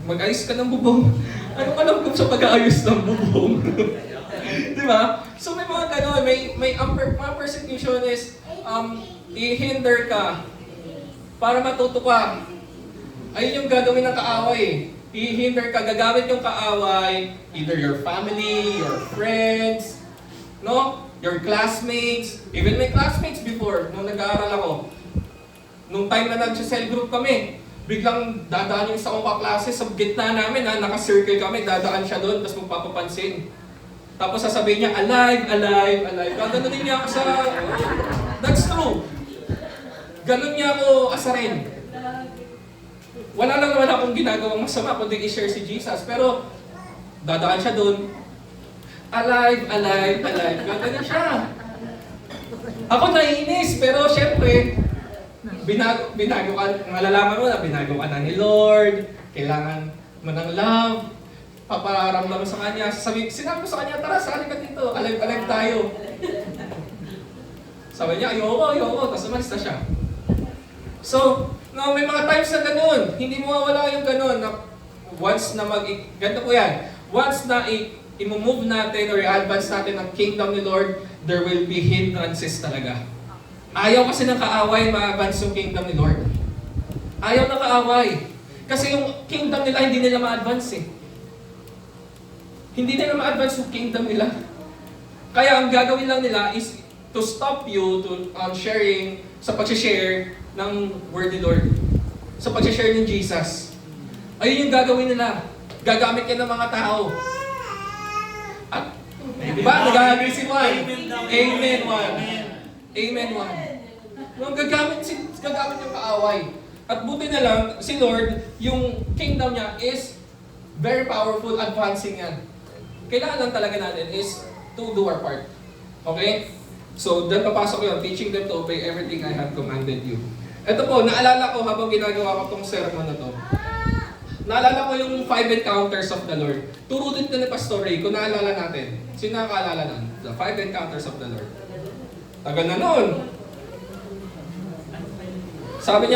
mag-ayos ka ng bubong. Anong alam ko sa pag-aayos ng bubong? Di ba? So may mga gano'n, mga persecution is, i-hinder ka para matuto ka. Ayun yung gagawin ng kaaway. I-hinder ka, gagamit yung kaaway, either your family, your friends, no? Your classmates, even my classmates before, nung nag-aaral ako. Nung time na nag-cell group kami, biglang dadaan yung isa kong kaklase sa gitna namin, naka-circle kami, dadaan siya doon, tapos magpapapansin. Tapos sasabihin niya, alive, alive, alive. Gaganunin niya ako sa... That's true. Ganun niya ako asarin. Wala lang naman akong ginagawang masama, kundi i-share si Jesus. Pero, dadaan siya doon, alive, alive, alive. Gaganon siya. Ako naiinis, pero syempre, binago ka, malalaman mo na binago ka na ni Lord, kailangan mo ng love, paparamdam mo sa Kanya, sinabi ko sa Kanya, tara, sali ka dito, alive, alive tayo. Sabi niya, ayoko, tapos umalis na siya. So, no, may mga times na ganun, hindi mo mawala yung ganun, na once na ganito po yan, once na i-move natin or i-advance natin ang kingdom ni Lord, there will be hindrances talaga. Ayaw kasi ng kaaway ma-advance yung kingdom ni Lord. Ayaw ng kaaway. Kasi yung kingdom nila, hindi nila ma-advance eh. Hindi nila ma-advance yung kingdom nila. Kaya ang gagawin lang nila is to stop you to sharing, sa pag-share ng word ni Lord. Sa pag-share ng Jesus. Ayun yung gagawin nila. Gagamit yan ng mga tao. At, di ba? Nagagamit si Juan. Amen, Juan. Amen, Juan. Gagamit yung kaaway. At buti na lang, si Lord, yung kingdom niya is very powerful, advancing yan. Kailangan lang talaga natin is to do our part. Okay? So, doon papasok yun, teaching them to obey everything I have commanded you. Ito po, naalala ko habang ginagawa ko tong sermon na to. Naalala ko yung 5 encounters of the Lord. Turo din na ni Pastor Ray, kung naalala natin. Sino nakakaalala nun? The 5 encounters of the Lord. Tagal na nun. Sabi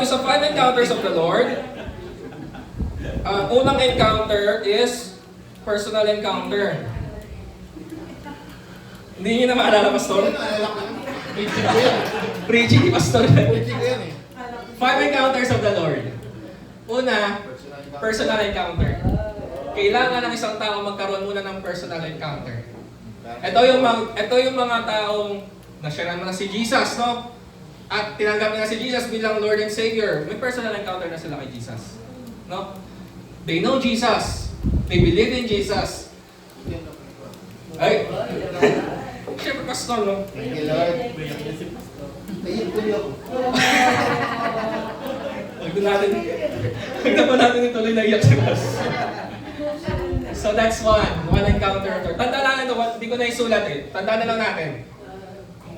sa 5 encounters of the Lord, unang encounter is personal encounter. Hindi niyo na maalala, Pastor? Preaching ni Pastor. 5 encounters of the Lord. Una, personal encounter. Kailangan ng isang tao magkaroon muna ng personal encounter. Ito yung mga taong na-sharean mo na si Jesus, no? At tinanggap nila si Jesus bilang Lord and Savior. May personal encounter na sila kay Jesus. No? They know Jesus. They believe in Jesus. Ay! Siyempre, Pastor, no? Thank you, Lord. Huwag natin ituloy na iyak si Pastor. So that's one encounter. Tandaan lang ito, hindi ko na isulat eh. Tandaan na lang natin.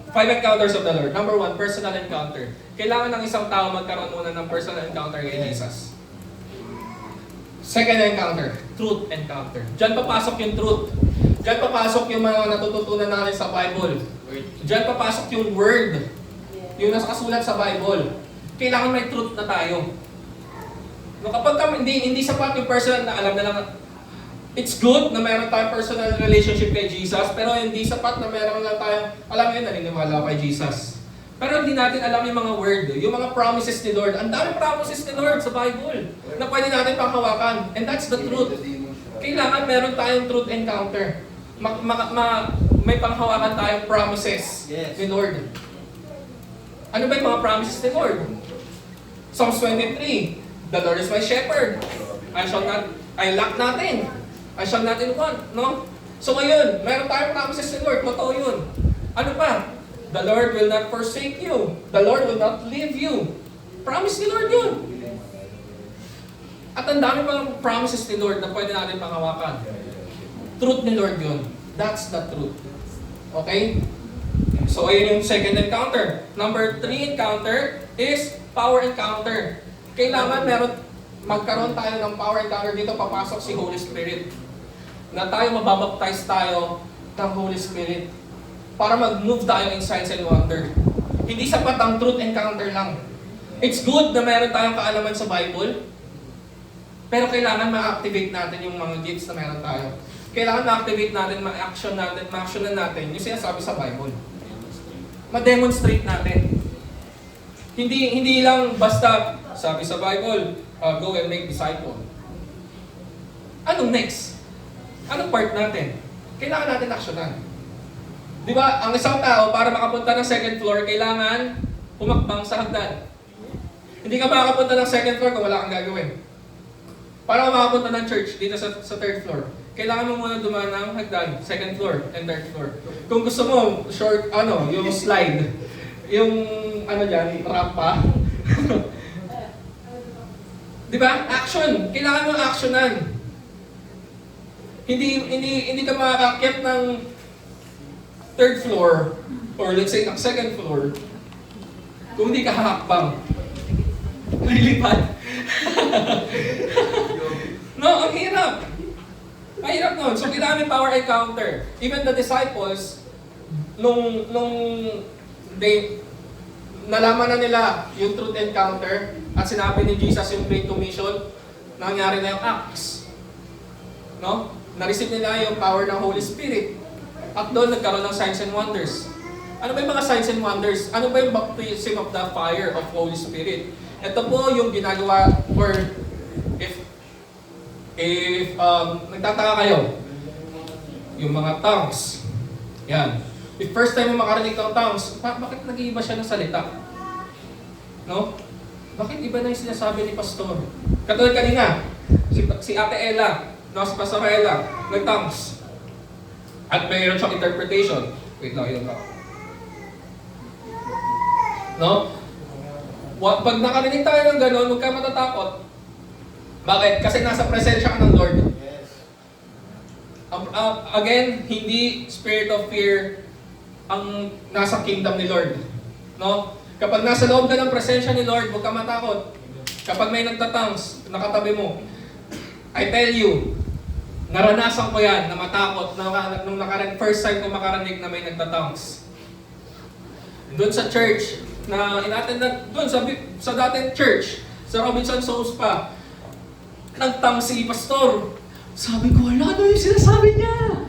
5 encounters of the Lord. Number 1, personal encounter. Kailangan ng isang tao magkaroon muna ng personal encounter kay Jesus. Second encounter, truth encounter. Diyan papasok yung truth. Diyan papasok yung mga natututunan natin sa Bible. Diyan papasok yung word. Yung nakasulat sa Bible. Kailangan may truth na tayo. No, kapag hindi sapat yung personal na alam na lang, it's good na meron tayong personal relationship kay Jesus, pero hindi sapat na meron lang tayong, alam yun, naniniwala kay Jesus. Pero hindi natin alam yung mga word, yung mga promises ni Lord. Ang daming promises ni Lord sa Bible na pwede natin panghawakan. And that's the truth. Kailangan meron tayong truth encounter. May panghawakan tayong promises ni Lord. Ano ba yung mga promises ni Lord? Psalms 23, the Lord is my shepherd. I lack nothing. I shall not in want. No? So ngayon, meron tayong promises ni Lord. Totoo yun. Ano pa? The Lord will not forsake you. The Lord will not leave you. Promise ni Lord yun. At ang dami pang promises ni Lord na pwede natin panghawakan. Truth ni Lord yun. That's the truth. Okay? So, ayun yung second encounter. Number 3 encounter is power encounter. Kailangan magkaroon tayo ng power encounter dito, papasok si Holy Spirit. Na tayo mababaptize tayo ng Holy Spirit. Para mag-move tayo in signs and wonder. Hindi sapat ang truth encounter lang. It's good na meron tayong kaalaman sa Bible, pero kailangan ma-activate natin yung mga gifts na meron tayo. Kailangan ma-activate natin, ma-actionan natin yung sinasabi sa Bible. Ma-demonstrate natin. Hindi lang basta sabi sa Bible, go and make disciple. Anong next? Anong part natin? Kailangan natin actionan. Di ba, ang isang tao, para makapunta ng second floor, kailangan humakbang sa hagdan. Hindi ka makakapunta ng second floor kung wala kang gagawin. Para makapunta ng church dito sa third floor, kailangan mo muna dumaan ng hagdan, second floor and third floor. Kung gusto mo, short, yung slide, yung, rampa. Di ba? Action! Kailangan mo actionan. Hindi ka makakakyat ng third floor, or let's say, second floor, kung hindi ka hakbang. Lilipad. No, ang hirap. Mahirap nun. So, kailangan may power encounter. Even the disciples, nung nalaman na nila yung truth encounter, at sinabi ni Jesus yung Great Commission, nangyari na yung Acts. No? Na-receive nila yung power ng Holy Spirit. At doon nagkaroon ng signs and wonders. Ano ba yung mga signs and wonders? Ano ba yung baptism of the fire of Holy Spirit? Ito po yung ginagawa, or if nagtataka kayo, yung mga tongues. Yan. If first time mo makarinig ng tongues, bakit nag-iiba siya ng salita? No? Bakit iba na yung sinasabi ni Pastor? Katulad kanina, si Ate Ella, no, si Pastor Ella, nag-tongues. At mayroon siyang interpretation. Wait lang, yun lang. No? Pag nakarinig tayo ng gano'n, huwag kayo matatakot. Bakit? Kasi nasa presensya ka ng Lord. Again, hindi spirit of fear ang nasa kingdom ni Lord. No? Kapag nasa loob ka ng presensya ni Lord, huwag ka matakot. Kapag may nagtatangs, nakatabi mo, I tell you, naranasan ko yan na matakot nung first time ko makarinig na may nagtatangs. Doon sa church, na inattend doon sa dating church, sa Robinson Souls pa, nagtang si Pastor. Sabi ko, wala, ano yung sinasabi niya?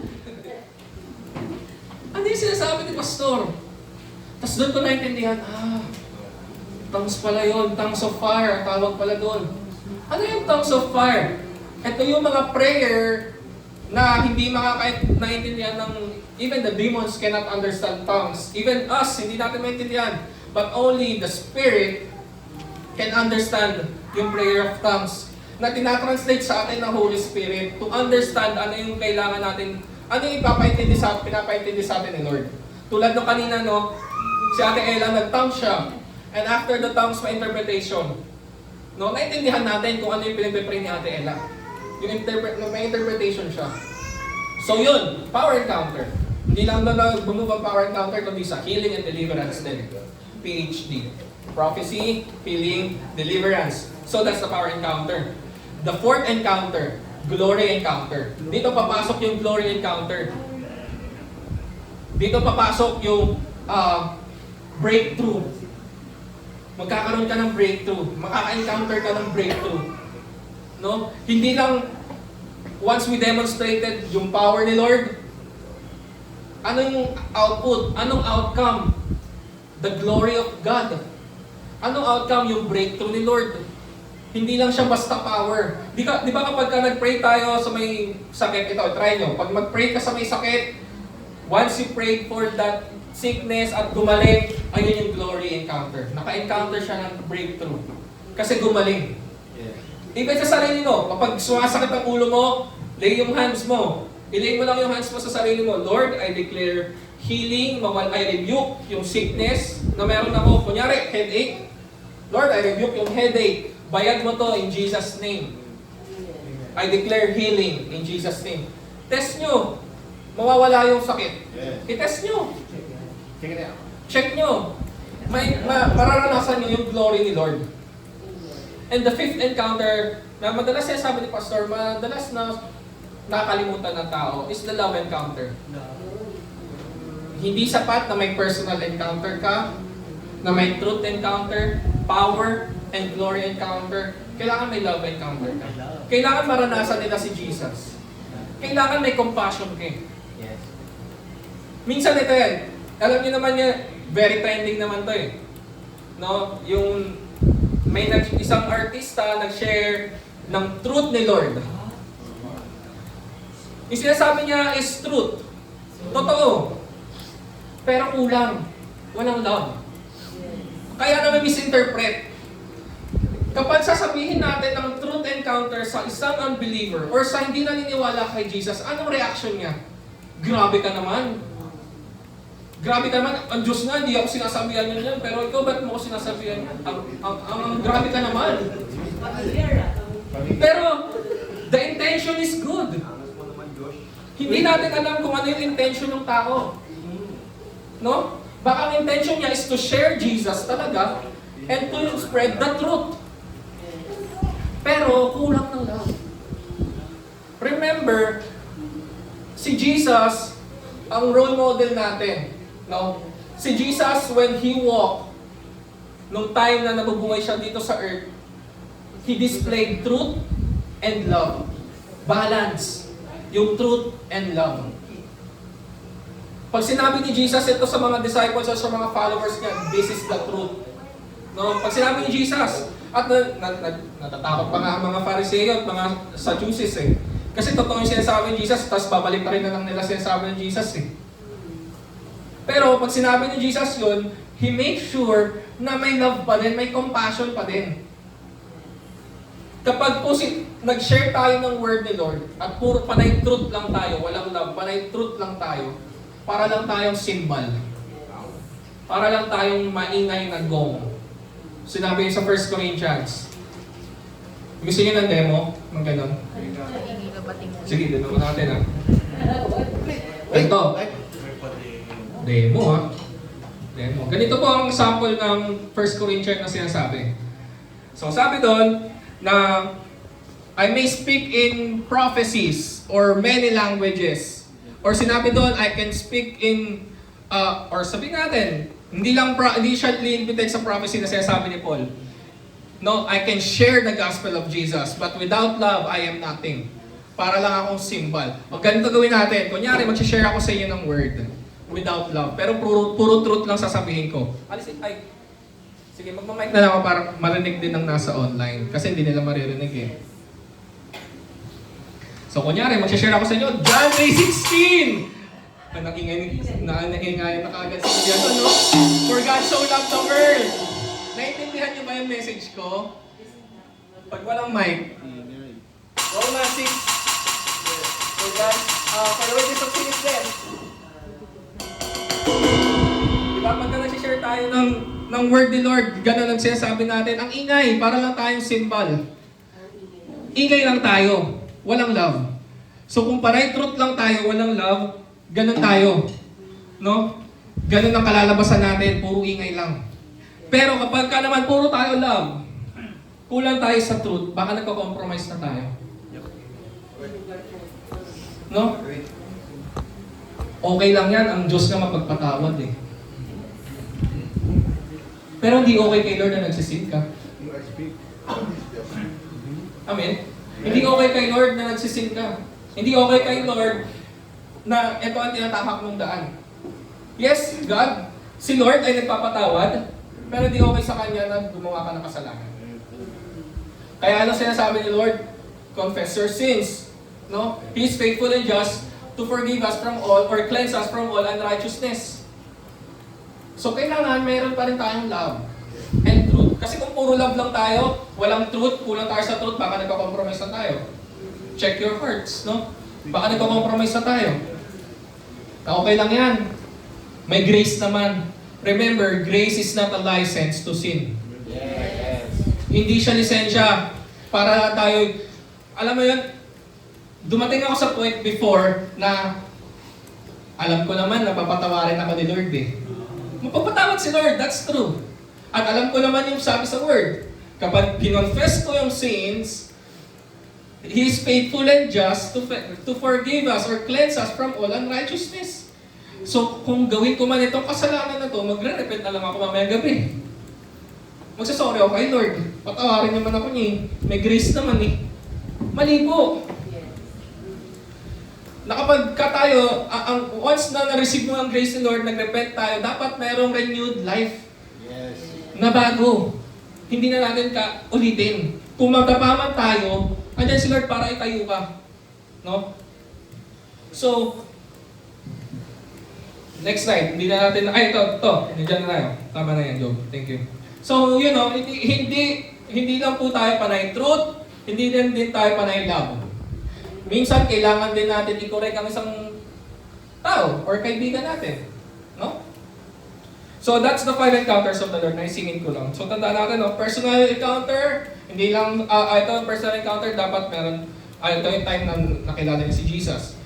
Ano yung sinasabi ni Pastor? Tapos doon ko naintindihan, tongues pala yun, tongues of fire, ang tawag pala doon. Ano yung tongues of fire? Ito yung mga prayer na hindi naintindihan ng, even the demons cannot understand tongues. Even us, hindi natin maintindihan. But only the Spirit can understand yung prayer of tongues na tinatranslate sa atin ng Holy Spirit to understand ano yung kailangan natin, ano yung pinapaintindi sa atin ni Lord. Tulad ng kanina, no, si Ate Ella, nag-tongues siya. And after the tongues, may interpretation. No, naintindihan natin kung ano yung pinag-pray ni Ate Ella. May interpretation siya. So yun, power encounter. Hindi lang na bumove ang power encounter, kundi sa healing and deliverance din. PhD. Prophecy, healing, deliverance. So that's the power encounter. The fourth encounter, glory encounter. Dito papasok yung glory encounter. Dito papasok yung breakthrough. Magkakaroon ka ng breakthrough. Makaka-encounter ka ng breakthrough. No? Hindi lang once we demonstrated yung power ni Lord, ano yung output? Anong outcome? The glory of God. Anong outcome? Yung breakthrough ni Lord. Hindi lang siya basta power. Di ba kapag ka nag-pray tayo sa may sakit, ito, try nyo. Pag mag-pray ka sa may sakit, once you prayed for that sickness at gumaling, ayun yung glory encounter. Naka-encounter siya ng breakthrough. Kasi gumaling. Even sa sarili mo, kapag sumasakit ang ulo mo, lay yung hands mo. Ilay mo lang yung hands mo sa sarili mo. Lord, I declare healing, I rebuke yung sickness na meron ako. Kunyari, headache. Lord, I rebuke yung headache. Bayad mo to in Jesus' name. I declare healing in Jesus' name. Test nyo. Mawawala yung sakit. I-test nyo. Check it out. Check nyo. Mararanasan nyo yung glory ni Lord. And the fifth encounter, na madalas siya sabi ni Pastor, madalas na nakakalimutan ng tao, is the love encounter. Hindi sapat na may personal encounter ka, na may truth encounter, power, and glory encounter. Kailangan may love encounter ka. Kailangan maranasan nila si Jesus. Kailangan may compassion ka. Yes. Minsan ito yan. Alam niyo naman niya, very trending naman to eh. No? Yung may isang artista nag-share ng truth ni Lord. Yung sinasabi niya is truth. Totoo. Pero kulang. Walang love. Kaya naman misinterpret. Kapag sasabihin natin ng truth encounter sa isang unbeliever or sa hindi naniniwala kay Jesus, anong reaction niya? Grabe ka naman. Grabe ka naman. Ang Diyos nga, hindi ako sinasabihan niyo yan. Pero ikaw, ba't mo ako sinasabihan? Ang grabe ka naman. Pero, the intention is good. Hindi natin alam kung ano yung intention ng tao. No? Baka ang intention niya is to share Jesus talaga and to spread the truth. Pero, kulang ng love. Remember, si Jesus, ang role model natin. No? Si Jesus, when He walked, nung time na nabubuhay siya dito sa earth, He displayed truth and love. Balance. Yung truth and love. Pag sinabi ni Jesus ito sa mga disciples o sa mga followers niya, this is the truth. No? Pag sinabi ni Jesus, at natatakot pa nga ang mga Fariseo at mga Sadducees eh. Kasi totoo yung sinasabi ni Jesus, tapos babalik na rin na lang nila sinasabi ni Jesus eh. Pero pag sinabi ni Jesus yun, He makes sure na may love pa din, may compassion pa din. Kapag po nag-share tayo ng word ni Lord at puro panay truth lang tayo, walang love, panay truth lang tayo, para lang tayong symbol. Para lang tayong maingay na gong. Sinabi sa 1 Corinthians. Gusto niyo ng demo? Ng ganun? Sige, demo natin ah. Ito. Demo ha. Demo. Ganito po ang sample ng 1 Corinthians na sinasabi. So sabi doon na I may speak in prophecies or many languages. Or sinabi doon, I can speak in, or sabihin natin, hindi siya limited sa prophecy na sinasabi ni Paul. No, I can share the gospel of Jesus, but without love, I am nothing. Para lang akong symbol. O ganito gawin natin. Kunyari, mag-share ako sa inyo ng word without love. Pero puro truth lang sasabihin ko. Sige, magmamic na lang ako para marinig din ng nasa online. Kasi hindi nila maririnig eh. So kunyari, mag-share ako sa inyo, John 3:16! Nakingay na kagad sa inyo, no? For God so loved the world. Naintindihan niyo ba yung message ko? Pag walang mic. Romans 6. For God, for the wages of sin is death. Diba, pagka nag-share tayo ng word ni Lord, gano'n ang sinasabi natin, ang ingay, para lang tayong symbol. Ingay lang tayo, walang love. So kung paray truth lang tayo, walang love, ganun tayo. No? Ganun ang kalalabasan natin, puro ingay lang. Pero kapag ka naman puro tayo love, kulang tayo sa truth, baka nagko-compromise na tayo. No? Okay lang yan, ang Diyos na mapagpatawad eh. Pero hindi okay kay Lord na nagsisin ka. Amen? Hindi okay kay Lord na nagsisin ka. Hindi okay kay Lord na ito ang tinatapak mong daan. Yes, God, si Lord ay nagpapatawad, pero hindi okay sa Kanya na gumawa ka ng kasalanan. Kaya ano sinasabi ni Lord? Confess your sins. No? He is faithful and just to forgive us from all or cleanse us from all unrighteousness. So kailangan mayroon pa rin tayong love and truth. Kasi kung puro love lang tayo, walang truth, kulang tayo sa truth, baka nagko-compromise na tayo. Check your hearts, no? Baka nagko-compromise na tayo. Okay lang yan. May grace naman. Remember, grace is not a license to sin. Yes. Hindi siya lisensya para tayo, alam mo yun, dumating ako sa point before na alam ko naman na papatawarin ako ni Lord eh. Mapapatawad si Lord, that's true. At alam ko naman yung sabi sa Word. Kapag kinonfess ko yung sins, He is faithful and just to forgive us or cleanse us from all unrighteousness. So, kung gawin ko man itong kasalanan na to, magre-repent na lang ako mamayang gabi. Magsasorry ako kay Lord. Patawarin naman ako niya. May grace naman eh. Mali po. Na kapag ka tayo, once na na-receive mo ang grace ni Lord, nag-repent tayo, dapat mayroong renewed life Yes. na bago. Hindi na natin ulitin. Kung magkapaman tayo, andyan si Lord para itayo ka. No? So, next slide. Hindi na natin, ito. Nandiyan na tayo. Tama na yan, Job. Thank you. So, hindi lang po tayo panay truth, hindi din tayo panay love. Minsan, kailangan din natin i-correct ang isang tao or kaibigan natin. No? So, that's the 5 encounters of the Lord. Naisingin ko lang. So, tandaan natin, no? Personal encounter, hindi lang, ito ang personal encounter, dapat meron, ito yung time na nakilala niya si Jesus.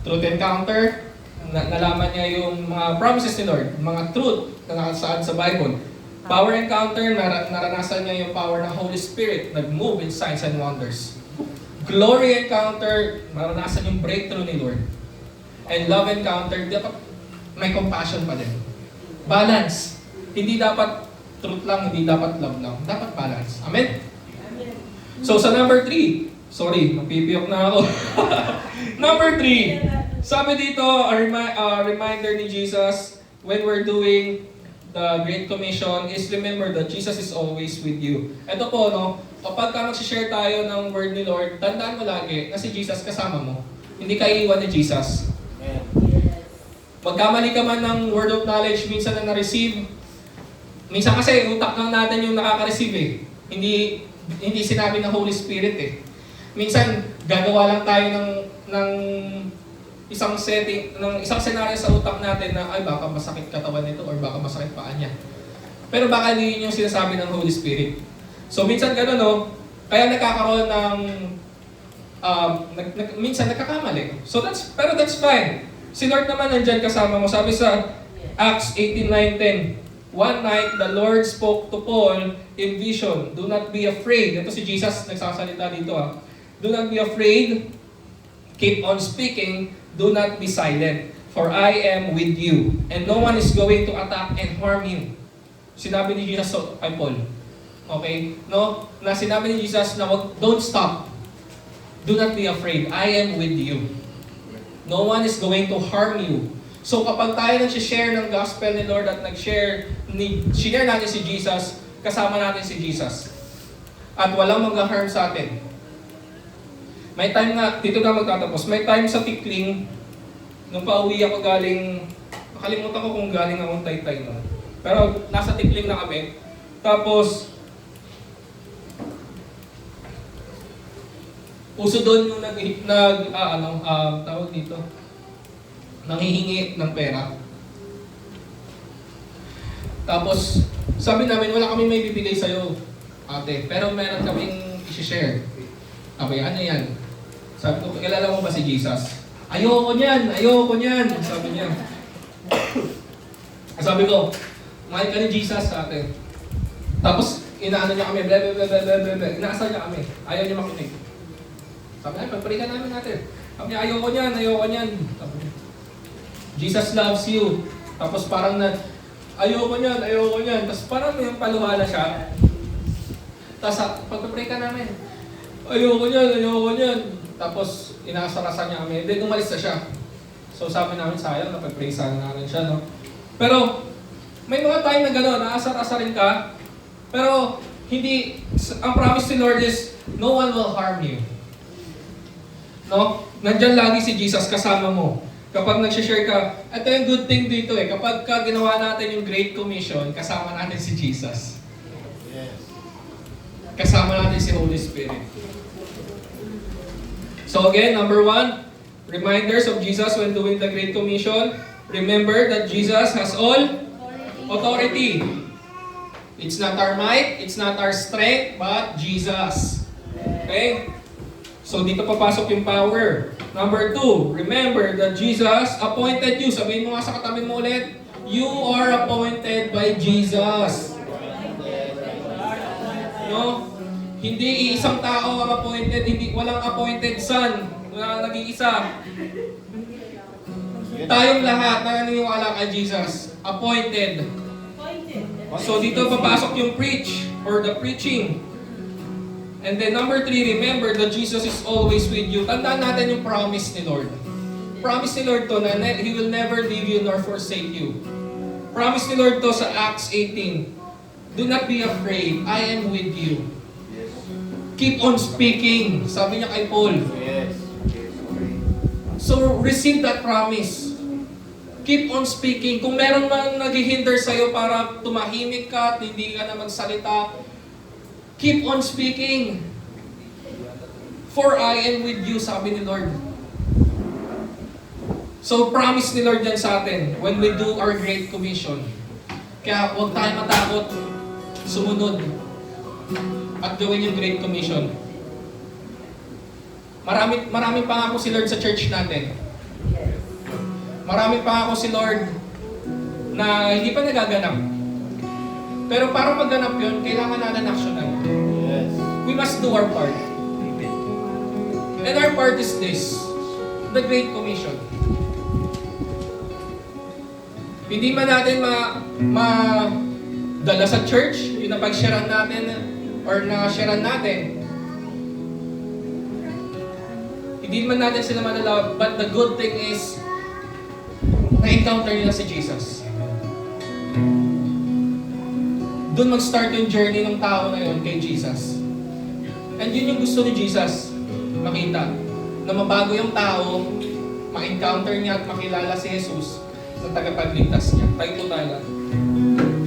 Truth encounter, nalaman niya yung mga promises ni Lord, mga truth na nakasaad sa Bible. Power encounter, naranasan niya yung power ng Holy Spirit, nag-move in signs and wonders. Glory encounter, maranasan yung breakthrough ni Lord. And love encounter, dapat may compassion pa din. Balance. Hindi dapat truth lang, hindi dapat love lang. Dapat balance. Amen? So sa number 3, sorry, mapipiyok na ako. Number 3, sabi dito, a reminder ni Jesus, when we're doing the Great Commission, is remember that Jesus is always with you. Ito po, no, kapag ka mag-share tayo ng word ni Lord, tandaan mo lagi na si Jesus kasama mo. Hindi ka iiwan ni Jesus. Amen. Magkamali ka man ng word of knowledge, minsan na na-receive. Minsan kasi utak lang natin yung nakaka-receive eh. Hindi sinabi ng Holy Spirit eh. Minsan gagawa lang tayo ng isang setting, ng isang scenario sa utak natin na ay baka masakit katawan nito or baka masakit paa niya. Pero baka hindi yun yung sinasabi ng Holy Spirit. So minsan gano'n, no? Kaya nagkakaroon ng minsan nagkakamali. So pero that's fine. Si Lord naman nandyan kasama mo. Sabi sa Acts 18:9-10, one night the Lord spoke to Paul in vision. Do not be afraid. Ito si Jesus nagsasalita dito ah. Do not be afraid. Keep on speaking. Do not be silent. For I am with you. And no one is going to attack and harm you. Sinabi ni Jesus kay Paul. Okay? No? Na sinabi ni Jesus na don't stop. Do not be afraid. I am with you. No one is going to harm you. So kapag tayo nag-share ng gospel ni Lord at share natin si Jesus, kasama natin si Jesus. At walang mag-harm sa atin. May time na, dito na magtatapos, may time sa Tikling, nung pauwi ako galing, nakalimutan ko kung galing akong Taytay no. Pero nasa Tikling na kami. Tapos, uso doon yung tawag dito, nanghihingi ng pera. Tapos, sabi namin, wala kami may bibigay sa'yo, ate. Pero meron kaming i-share. Sabi, ano yan? Sabi ko, kilala mo ba si Jesus? Ayoko niyan! Sabi niya. Sabi ko, mahal ka ni Jesus, ate. Tapos, inaano niya kami, inaasar niya kami. Ayaw niya makinig. Sabi niya, pag-pray ka namin natin. Sabi niya, ayoko niyan. Sabi niya, Jesus loves you. Tapos parang ayoko niyan. Tapos parang may paluhala siya. Tapos pag-pray ka namin, ayoko niyan. Tapos inaasar-asar niya kami. Then umalis na siya. So sabi namin, sayang, napag-pray sana namin siya, no? Pero, may mga time na gano'n, naasar-asarin ka, pero hindi, ang promise ni Lord is, no one will harm you. No? Nandyan lagi si Jesus kasama mo. Kapag nag-share ka, ito yung good thing dito eh, kapag ginawa natin yung Great Commission, kasama natin si Jesus. Yes. Kasama natin si Holy Spirit. So again, number 1, reminders of Jesus when doing the Great Commission. Remember that Jesus has all authority. It's not our might, it's not our strength, but Jesus. Okay? So dito papasok yung power. Number 2, remember that Jesus appointed you. Sabihin mo nga sa katabi mo ulit, you are appointed by Jesus. No? Hindi isang tao ang appointed, hindi walang appointed son. Wala nag-iisa. Tayong lahat na naniniwala kay Jesus, appointed. So dito papasok yung preach or the preaching. And then number 3, remember that Jesus is always with you. Tandaan natin yung promise ni Lord. Promise ni Lord to na He will never leave you nor forsake you. Promise ni Lord to sa Acts 18. Do not be afraid, I am with you. Keep on speaking, sabi niya kay Paul. Yes. So receive that promise. Keep on speaking. Kung meron man naghihinder sa'yo para tumahimik ka at hindi ka na magsalita, keep on speaking. For I am with you, sabi ni Lord. So promise ni Lord yan sa atin when we do our Great Commission. Kaya huwag tayo matakot sumunod at gawin yung Great Commission. Maraming pangako si Lord sa church natin. Maraming pangako si Lord na hindi pa nagaganap. Pero para magganap yun, kailangan natin aksyonan. Yes. We must do our part. And our part is this, the Great Commission. Hindi man natin dala sa church, yung napag-sharean natin or na-sharean natin. Hindi man natin sila madala, but the good thing is, na-encounter nila si Jesus. Doon mag-start yung journey ng tao na yun kay Jesus. And yun yung gusto ni Jesus, makita. Na mabago yung tao, ma-encounter niya at makilala si Jesus na tagapagligtas niya. Tayo po tayo lang.